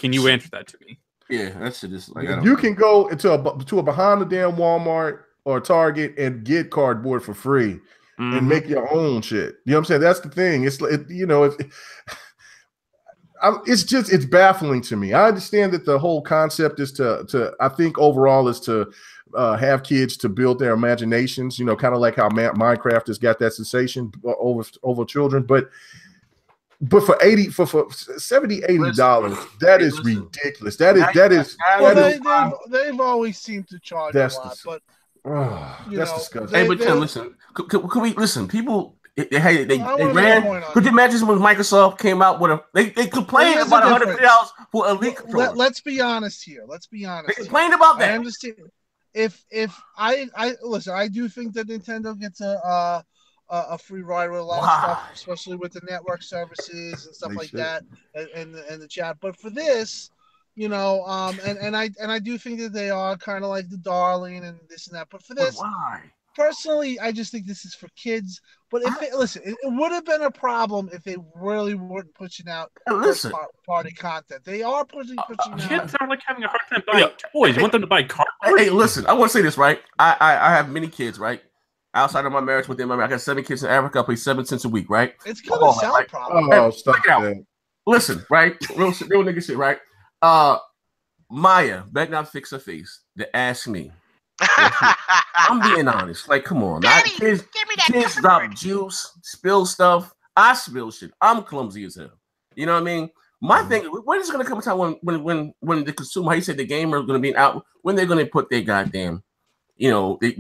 Can you answer that to me? Yeah, that's just like you can go to a behind the damn Walmart or Target and get cardboard for free and make your own shit. You know what I'm saying? That's the thing. It's baffling to me. I understand that the whole concept is to I think overall is to have kids to build their imaginations, kind of like how Minecraft has got that sensation over children. But for $70-$80, that is ridiculous. They've always seemed to charge a lot, but that's disgusting. Hey, but listen, can we listen? People. They ran. Could you imagine when Microsoft came out with they complained about $150 for Elite controller? Let's be honest here. They complained about that. I understand. If I listen, I do think that Nintendo gets a free ride with a lot of stuff, especially with the network services and stuff like that, and the chat. But for this, and I do think that they are kind of like the darling and this and that. But for this, personally, I just think this is for kids. But it would have been a problem if they really weren't pushing out party content. They are pushing out. Kids are like having a hard time buying toys. You want them to buy cardboard? Hey, listen, I want to say this, right? I have many kids, right? outside of my marriage with them, I got 7 kids in Africa. I pay 7 cents a week, right? It's gonna sound problem. Oh, stop that. Listen, right? Real nigga shit, right? Maya better not fix her face to ask me. I'm being honest. Like, come on. Daddy, kids drop juice, spill stuff. I spill shit. I'm clumsy as hell. You know what I mean? My thing, when is going to come a time when the consumer, how you said the gamer is going to be out, when they're going to put their goddamn, you know, they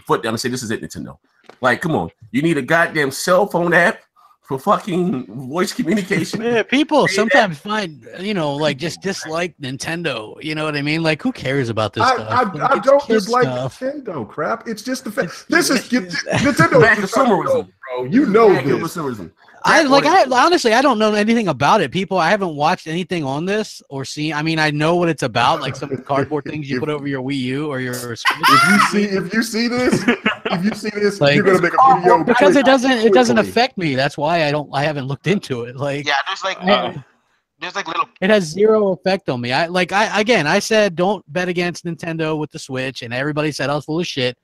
foot down and say, this is it, Nintendo. Like, come on. You need a goddamn cell phone app for fucking voice communication. Yeah, people sometimes find, you know, like just dislike Nintendo. You know what I mean? Like, who cares about this stuff? I don't dislike Nintendo crap. It's just the fact. This is Nintendo. Bad consumerism, bro. You know bad this. Consumerism. I honestly, I don't know anything about it. People, I haven't watched anything on this or seen. I mean, I know what it's about, like some of the cardboard things you put over your Wii U or your Switch. If you see this, like, you're gonna make a video because it doesn't affect me. That's why I haven't looked into it. Like, yeah, there's like little. It has zero effect on me. I said don't bet against Nintendo with the Switch, and everybody said I was full of shit.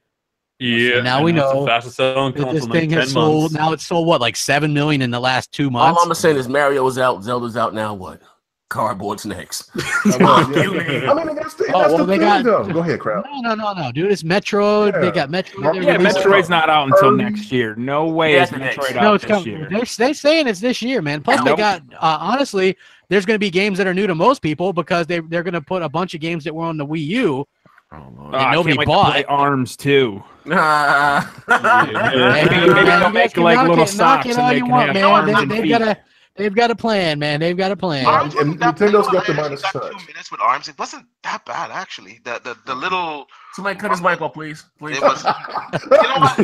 Yeah, so now we know the fastest selling console this in thing like has 10 sold. months. Now it's sold what, like 7 million in the last 2 months. All I'm saying is Mario's out, Zelda's out. Now what? Cardboard's next. I mean, that's the thing, though. Go ahead, crowd. No, dude. It's Metroid. Yeah. They got Metroid. Yeah, Metroid's not out until next year. No way is Metroid out this year. They're saying it's this year, man. Plus, they got honestly, there's going to be games that are new to most people because they're going to put a bunch of games that were on the Wii U. And nobody bought ARMS too. Maybe they'll make like little socks and they can have They've got a plan, man. They've got a plan. And Nintendo's got the minus touch. 2 minutes with ARMS. It wasn't that bad, actually. The little. Somebody cut his mic off, please. Please. It was, you know what?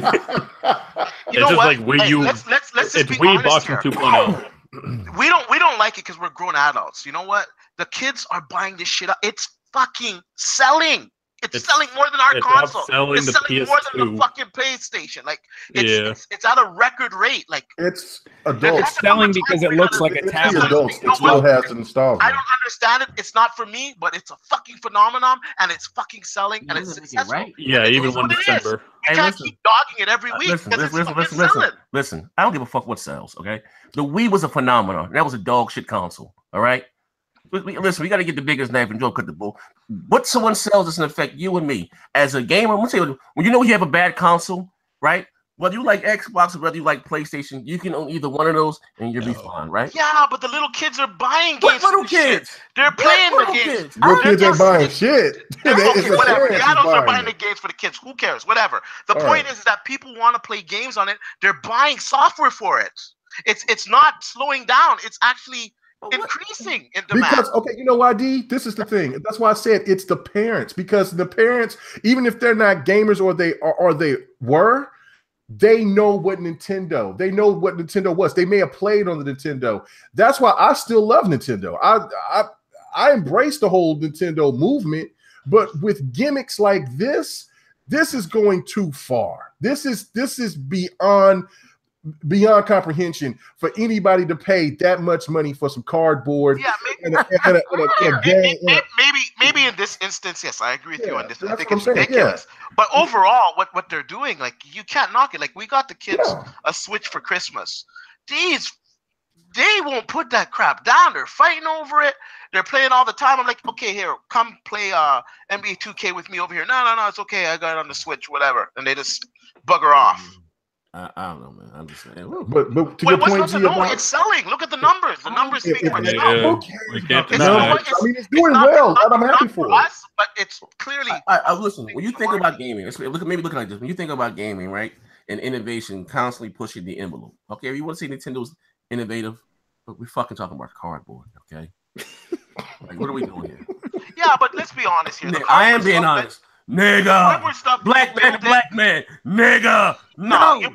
It's just like Wii U. Let's just it's be Wii honest Boxing here. 2.0. We don't like it because we're grown adults. You know what? The kids are buying this shit up. It's fucking selling. It's selling more than our console. It's selling more than the fucking PlayStation. Like it's at a record rate. Like it's adult. It's selling because it looks like a tablet. Adults. It still has to install. I don't understand it. It's not for me, but it's a fucking phenomenon, and it's fucking selling, and it's successful. Right? Yeah, even 1 December. You can't keep dogging it every week. Listen. I don't give a fuck what sells. Okay, the Wii was a phenomenon. That was a dog shit console. All right. Listen, we got to get the biggest knife and Joe cut the bull. What someone sells doesn't affect you and me. As a gamer, I'm gonna tell you, when you know you have a bad console, right? Whether you like Xbox or whether you like PlayStation, you can own either one of those and you'll be fine, right? Yeah, but the little kids are buying games. What little kids? They're playing the games. Little kids ain't buying shit. Okay, whatever. The adults are buying the games for the kids. Who cares? Whatever. The point is that people want to play games on it. They're buying software for it. It's not slowing down. It's actually increasing in demand. Because you know why, D? This is the thing. That's why I said it's the parents. Because the parents, even if they're not gamers or they were, they know what Nintendo. They know what Nintendo was. They may have played on the Nintendo. That's why I still love Nintendo. I embrace the whole Nintendo movement, but with gimmicks like this is going too far. This is beyond comprehension for anybody to pay that much money for some cardboard. Yeah, maybe in this instance, yes, I agree with you on this. I think it's ridiculous. Yeah. But overall, what they're doing, like, you can't knock it. Like, we got the kids a Switch for Christmas. They won't put that crap down. They're fighting over it. They're playing all the time. I'm like, okay, here, come play NBA 2K with me over here. No, it's okay. I got it on the Switch, whatever. And they just bugger off. I don't know, man. I'm just saying. But to your point, it's selling. Look at the numbers. The numbers speak for themselves. I mean, it's doing well, and I'm happy for it. But it's clearly. Listen. When you think about gaming, maybe look like this. When you think about gaming, right, and innovation, constantly pushing the envelope. Okay, if you want to say Nintendo's innovative, but we're fucking talking about cardboard. Okay, like, what are we doing here? Yeah, but let's be honest here. I am being honest. Nigga, black man, nigga. No, you're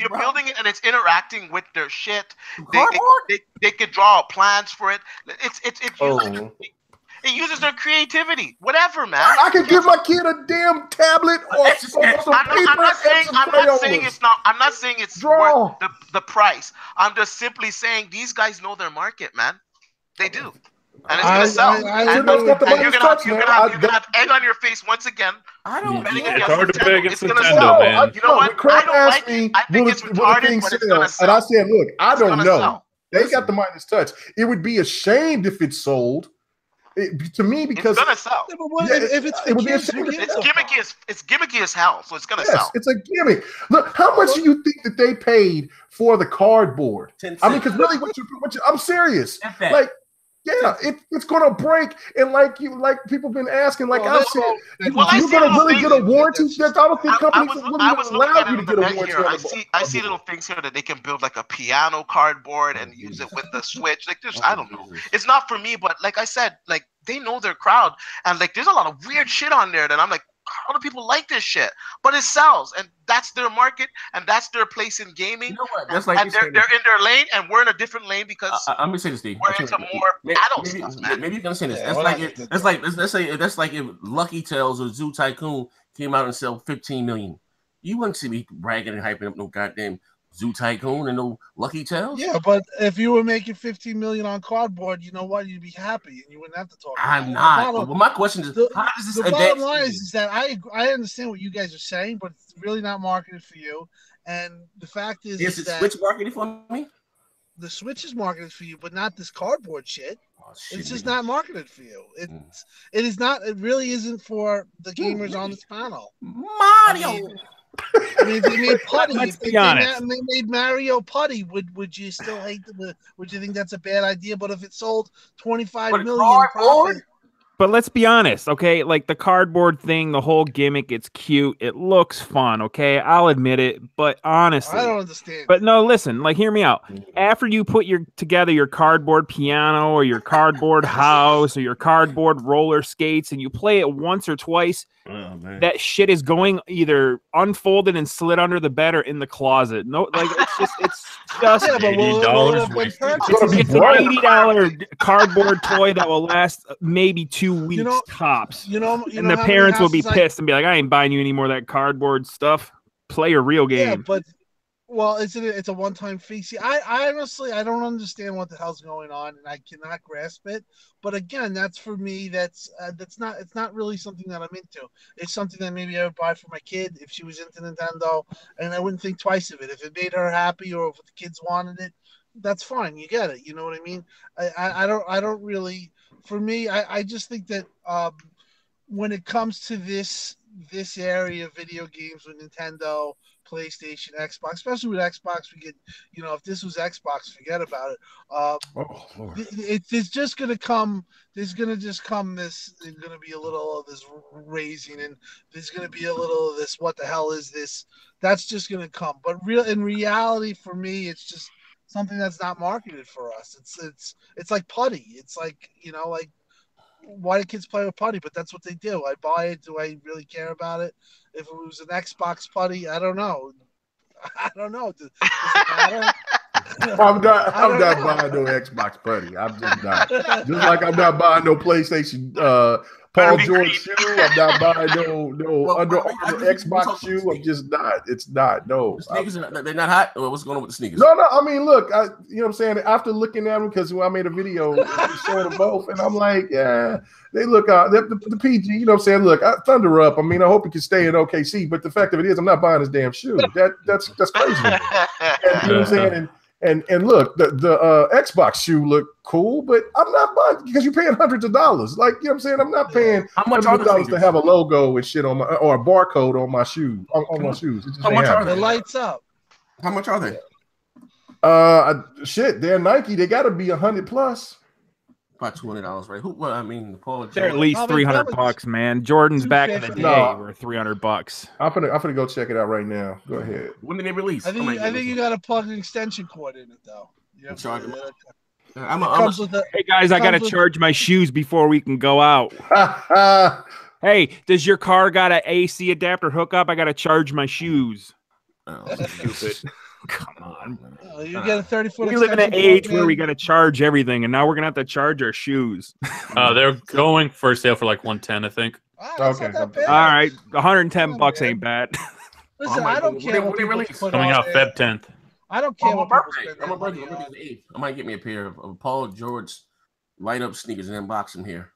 building it and it's interacting with their shit. They could draw plans for it. It uses their creativity. Whatever, man. I can give my kid a damn tablet or I'm not saying it's not. I'm not saying it's worth the price. I'm just simply saying these guys know their market, man. They do. And it's gonna sell. And you're gonna have egg on your face once again. I don't. It's hard to bet against Nintendo, sell. man. You know what? Crap I don't asked like me, it. I think it's retarded, but it's gonna sell. and I said, look, I don't know. Sell. They got the Midas Touch. It would be ashamed if it sold. To me, because it's gonna sell. If it's it would be kids, it's gimmicky. It's gimmicky as hell, so it's gonna sell. It's a gimmick. Look, how much do you think that they paid for the cardboard? I mean, because really, I'm serious. Like, yeah, it's gonna break, and like people been asking, like I said, you're gonna really get a warranty. I don't think companies will allow you to get a warranty. I see little things here that they can build like a piano cardboard and use it with the Switch. Like there's, I don't know. It's not for me, but like I said, like they know their crowd, and like there's a lot of weird shit on there that I'm like, how do people like this shit? But it sells, and that's their market, and that's their place in gaming. You know what? That's like they're in their lane, and we're in a different lane because I'm gonna say this, Steve. We're into more adult stuff, man. Maybe you're gonna say this. That's like that's like if Lucky Tales or Zoo Tycoon came out and sell 15 million. You wouldn't see me bragging and hyping up no goddamn Zoo Tycoon and no Lucky Tales. Yeah, but if you were making 15 million on cardboard, you know what? You'd be happy and you wouldn't have to talk. I'm not. Well, my question is, how does this? The bottom line is that I understand what you guys are saying, but it's really not marketed for you. And the fact is the Switch marketed for me? The Switch is marketed for you, but not this cardboard shit. It's just not marketed for you. It is not. It really isn't for the gamers on this panel. Mario. I mean, they made Putty. Let's be honest. They made Mario Putty. Would you still hate would you think that's a bad idea? But if it sold 25 million profit, but let's be honest, okay? Like the cardboard thing, the whole gimmick, it's cute. It looks fun, okay? I'll admit it. But honestly, I don't understand. But no, listen, like hear me out. After you put together your cardboard piano or your cardboard house or your cardboard roller skates and you play it once or twice, that shit is going either unfolded and slid under the bed or in the closet. No, like it's just $80 wasted. It's an $80 cardboard toy that will last maybe 2 weeks tops. And the parents will be pissed and be like, I ain't buying you any more of that cardboard stuff. Play your real game. Yeah, but it's a one-time fee. See, I honestly I don't understand what the hell's going on, and I cannot grasp it. But again, that's for me. It's not really something that I'm into. It's something that maybe I would buy for my kid if she was into Nintendo, and I wouldn't think twice of it. If it made her happy or if the kids wanted it, that's fine. You get it. You know what I mean? I don't really. For me, I just think that when it comes to this area of video games with Nintendo, PlayStation, Xbox, especially with Xbox, we get, if this was Xbox, forget about it. It's just gonna come. There's gonna just come this. There's gonna be a little of this raising, and there's gonna be a little of this. What the hell is this? That's just gonna come. But in reality, for me, it's just something that's not marketed for us. It's like Putty. It's like like. Why do kids play with Putty? But that's what they do. I buy it. Do I really care about it? If it was an Xbox Putty, I don't know. Does it matter? I'm not buying no Xbox Putty. I'm just not. Just like I'm not buying no PlayStation Paul George shoe. I'm not buying no Under Armour Xbox shoe. I'm just not. It's not. No. The sneakers, they're not hot? Or what's going on with the sneakers? No. I mean, look, you know what I'm saying? After looking at them, because I made a video showing them both, and I'm like, yeah, they look the PG, you know what I'm saying? Look, Thunder Up. I mean, I hope it can stay in OKC, but the fact of it is, I'm not buying this damn shoe. That's crazy. And, you know what I'm saying? And look, the Xbox shoe look cool, but I'm not buying because you're paying hundreds of dollars. Like, you know what I'm saying? I'm not paying hundreds of dollars to have a logo and shit on my or a barcode on my shoe on my shoes. How much are they? Lights up. How much are they? Shit, they're Nike. They got to be $100 plus. About $200, right? Well, I mean, Paul. They're at least $300, man. Jordans back in the day were $300. I'm gonna go check it out right now. Go ahead. When did they release? I think you got to plug an extension cord in it though. Hey guys, I gotta charge my shoes before we can go out. Hey, does your car got an AC adapter hookup? I gotta charge my shoes. Oh, stupid. Come on. You get a 30-foot. We live in an age where we got to charge everything, and now we're gonna have to charge our shoes. They're going for sale for like $110, I think. Okay. All right, $110 ain't bad. Listen, I don't care. Coming out Feb 10th. I don't care what people spend. I'm a birthday. I might get me a pair of Paul George light up sneakers and unbox them here.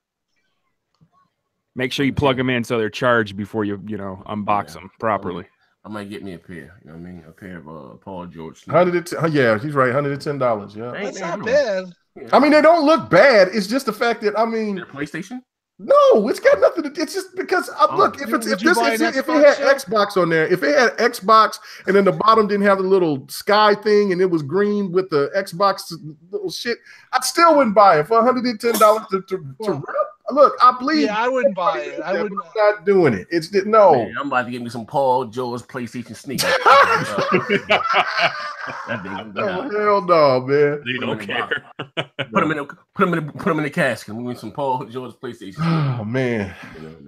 Make sure you plug them in so they're charged before you unbox them properly. I might get me a pair. You know what I mean? A pair of Paul George. Yeah, he's right. $110. Yeah, that's not bad. I mean, they don't look bad. It's just the fact that PlayStation. No, it's got nothing to. It's just because look, if it had Xbox on there, if it had Xbox, and then the bottom didn't have the little sky thing, and it was green with the Xbox little shit, I still wouldn't buy it for $110 to rep. Look, I believe. Yeah, I wouldn't buy it. I would not doing it. It's no. Man, I'm about to get me some Paul George PlayStation sneakers. Oh, hell no, man. They don't care. Put them in the casket. We need some Paul George PlayStation. Oh man.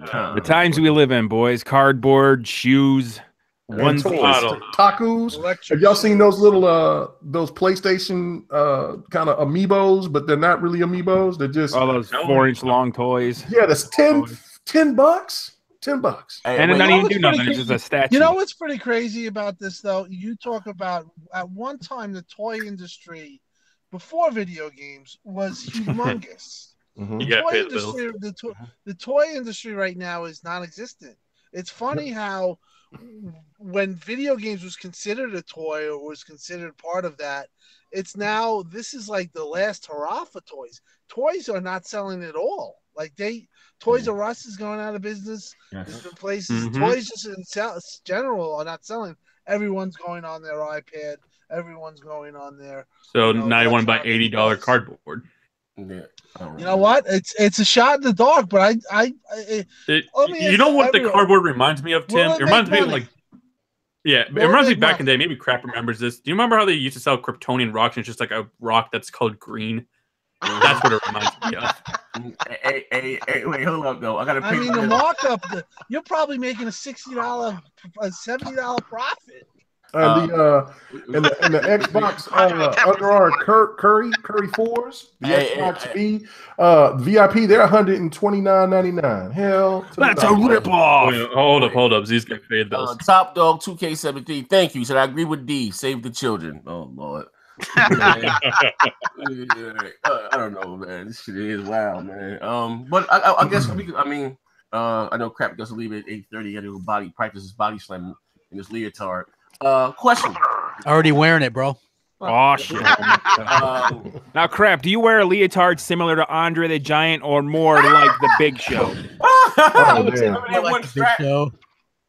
The times we live in, boys. Cardboard, shoes, one tacos. Have y'all seen those little those PlayStation kind of amiibos, but they're not really amiibos. They're just those 4-inch long toys. Yeah, that's $10. $10. And it not even do nothing. It's just a statue. You know what's pretty crazy about this, though? You talk about at one time the toy industry before video games was humongous. The toy industry right now is non-existent. It's funny how when video games was considered a toy or was considered part of that, it's now this is like the last hurrah for toys. Toys are not selling at all. Like Toys R Us is going out of business. There's been places toys just in general are not selling. Everyone's going on their iPad. Everyone's going on their. So now you want to buy $80 cardboard. Yeah. You know what? It's a shot in the dark, but you know what the cardboard reminds me of, Tim? It reminds me of it reminds me back in the day. Maybe Crap remembers this. Do you remember how they used to sell Kryptonian rocks and it's just like a rock that's colored green? That's what it reminds me of. Hey, wait, hold up, though. I mean, the markup. You're probably making a $60, $70 profit. And the Xbox Under Armour Curry 4s, the Xbox V VIP, they're $129.99. Hell, that's a ripoff. Hold up. These get paid bills. Top Dog 2K17. Thank you. Said I agree with D. Save the children. Oh Lord. I don't know, man. This shit is wild, man. But I guess I know Crap doesn't leave at 8:30. Got to practice his body slam in his leotard. Question. Already wearing it, bro. Oh shit! Now, Crap, do you wear a leotard similar to Andre the Giant or more like the Big Show?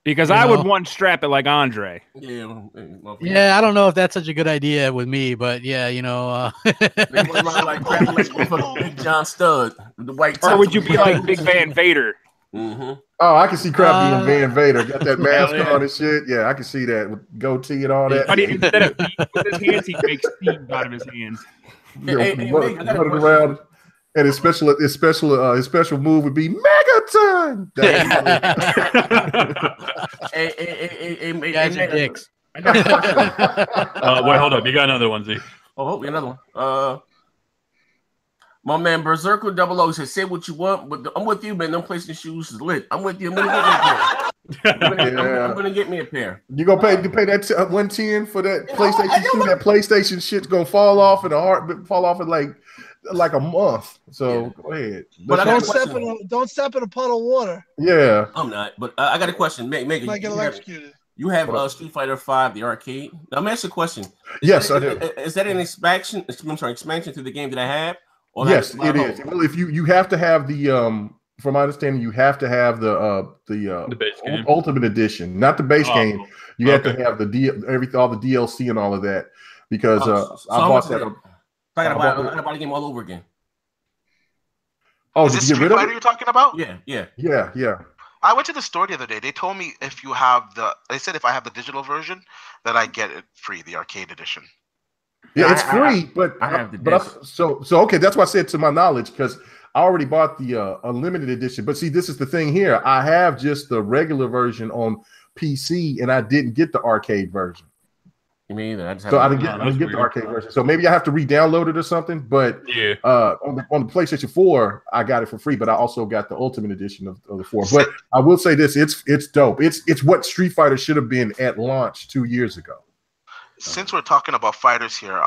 Because I would one strap it like Andre. Yeah, I don't know if that's such a good idea with me, but yeah, like Big John Stud, the white. Or would you be like Big Van Vader? Oh, I can see Crap being Van Vader. Got that mask on and shit. Yeah, I can see that with goatee and all that. Instead of with his hands, he makes steam out of his hands. Running around, and his special move would be Megaton. Guys are dicks. Wait, hold up. You got another one, Z. Oh, another one. My man Berserker 00 said, "Say what you want, but I'm with you, man. Them PlayStation shoes is lit. I'm with you. I'm gonna get me a pair. You gonna pay that $110 for that PlayStation shoe? That PlayStation shit's gonna fall off in like a month. So go ahead. But don't step in a puddle of water. Yeah, I'm not. But I got a question. Megan, might get electrocuted. You have Street Fighter V, the arcade. Now, I'm asking a question. Yes, I do. Is that an expansion? Expansion to the game that I have? Yes, it is. Well, if you have to have the from my understanding, you have to have the base game. Ultimate Edition, not the base game. You have to have all the DLC and all of that because I bought that. I gotta buy the game all over again. Oh, is this Street Fighter you're talking about? Yeah. I went to the store the other day. They told me if I have the digital version, that I get it free, the arcade edition. Yeah, it's free, but I have the disc. So okay, that's why I said to my knowledge, because I already bought the unlimited edition. But see, this is the thing here. I have just the regular version on PC, and I didn't get the arcade version. You mean I didn't get the arcade version. So maybe I have to re-download it or something. But on the PlayStation 4, I got it for free. But I also got the Ultimate Edition of the 4. But I will say this: it's dope. It's what Street Fighter should have been at launch 2 years ago. Since we're talking about fighters here,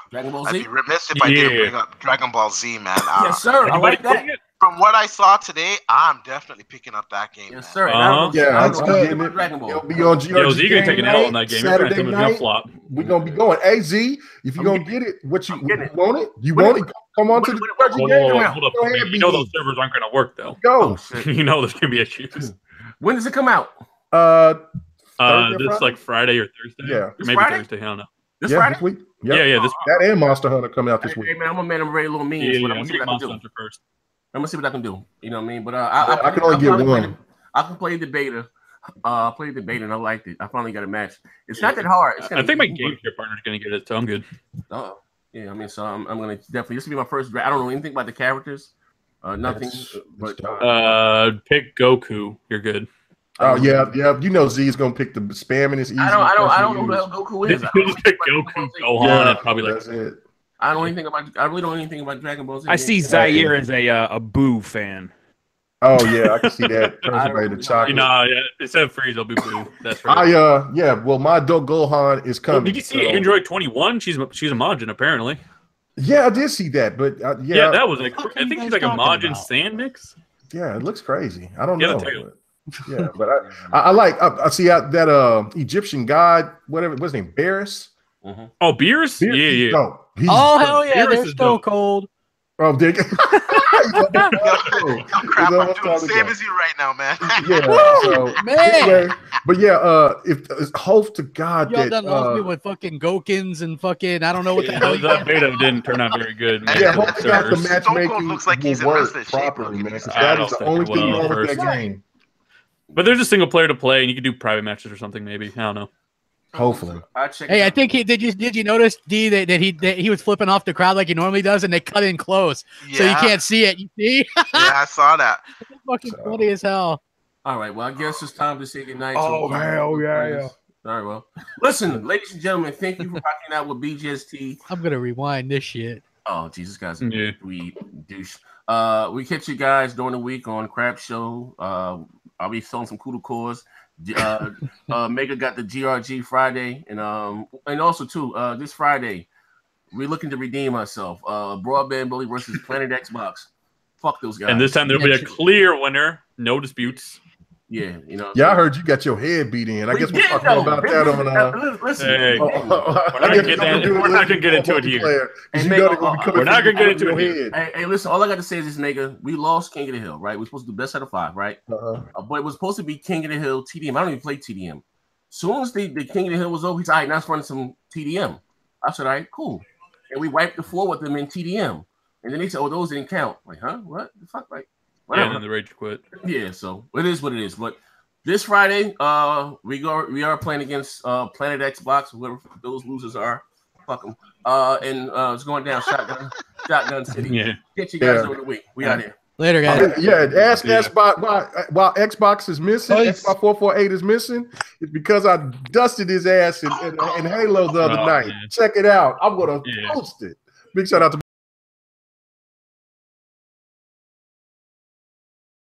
Dragon Ball I'd Z? be remiss if I didn't bring up Dragon Ball Z, man. Yes, sir. I like that. From what I saw today, I'm definitely picking up that game. Yes, sir. Yeah, I'm getting it. Dragon Ball. It'll be on GRG. Yo, Z gonna take an L on that game. Saturday night. Flop. We're gonna be going. Hey Z, if you're gonna get it, you want it? You want it? Come on to the GRG game. Hold up. You know those servers aren't gonna work though. Go. You know there's gonna be issues. When does it come out? This like Friday or Thursday. Yeah, maybe Friday? Thursday. I don't know. This Friday? This week. Yeah, this that and Monster Hunter coming out this week. Hey man, I'm a man of very little means. But I'm gonna see what I can do first. I'm gonna see what I can do. You know what I mean? But I can only get one. I can play the beta. Played the beta and I liked it. I finally got a match. It's not that hard. I think my game share partner's gonna get it, so I'm good. Yeah, I mean, so I'm gonna definitely. This will be my first. I don't know anything about the characters. Nothing. But pick Goku. You're good. Oh yeah. You know Z is gonna pick the spamming is easy. I don't know who the hell Goku is. Just pick Goku, Gohan, and probably like that's it. I really don't know anything about Dragon Ball Z. I see Zaire as a Boo fan. Oh yeah, I can see that. The chocolate. No, yeah, instead of Freeze, I'll be Boo. That's right. Well, my adult Gohan is coming. Did you see Android 21? She's a Majin apparently. Yeah, I did see that, but yeah, that was like I think she's like a Majin sand mix. Yeah, it looks crazy. I don't know. Yeah, but I see that Egyptian god, whatever, what's his name, Beerus? Mm-hmm. Oh, Beerus? Yeah. Dope. Hell yeah, they're so cold. Oh, dig. Yo, crap, I'm doing the same as you right now, man. So, man. Anyway, but yeah, if hope to God y'all that done lost me with fucking Gokins and fucking I don't know what the hell. That beta didn't turn out very good. Yeah, hope to God the matchmaking looks like he's will in work properly, man. I That is the only thing wrong with that game. But there's a single player to play, and you can do private matches or something. Maybe I don't know. Hopefully. Hey, I think did you notice D that he was flipping off the crowd like he normally does, and they cut in close, so you can't see it. You see? Yeah, I saw that. It's fucking funny as hell. All right, well, I guess it's time to say goodnight. Oh hell yeah! All right, well, listen, ladies and gentlemen, thank you for rocking out with BGST. I'm gonna rewind this shit. Oh Jesus, guys, we douche. We catch you guys during the week on Crap Show. I'll be selling some Kudo cores. Mega got the GRG Friday, and also too this Friday we're looking to redeem ourselves. Broadband Bully versus Planet Xbox. Fuck those guys. And this time there'll be a clear winner, no disputes. Yeah, you know. Yeah, I heard you got your head beat in. I guess we'll talk more about that on. Listen, hey, we're not gonna get into it here. We're not gonna get into it here. Hey, listen. All I got to say is this, nigga. We lost King of the Hill, right? We're supposed to do best out of 5, right? But it was supposed to be King of the Hill TDM. I don't even play TDM. Soon as the King of the Hill was over, he's all right. Now it's running some TDM. I said, all right, cool. And we wiped the floor with them in TDM. And then they said, oh, those didn't count. Like, huh? What the fuck? Like, whatever. Yeah, and then the rage quit. Yeah, so it is what it is. But this Friday, we are playing against Planet Xbox, whoever those losers are. Fuck them. And it's going down Shotgun City. Yeah. Get you guys over the week. We out here. Later, guys. Ask Xbox while Xbox is missing, Xbox 448 is missing. It's because I dusted his ass in Halo the other night. Man. Check it out. I'm gonna post it. Big shout out to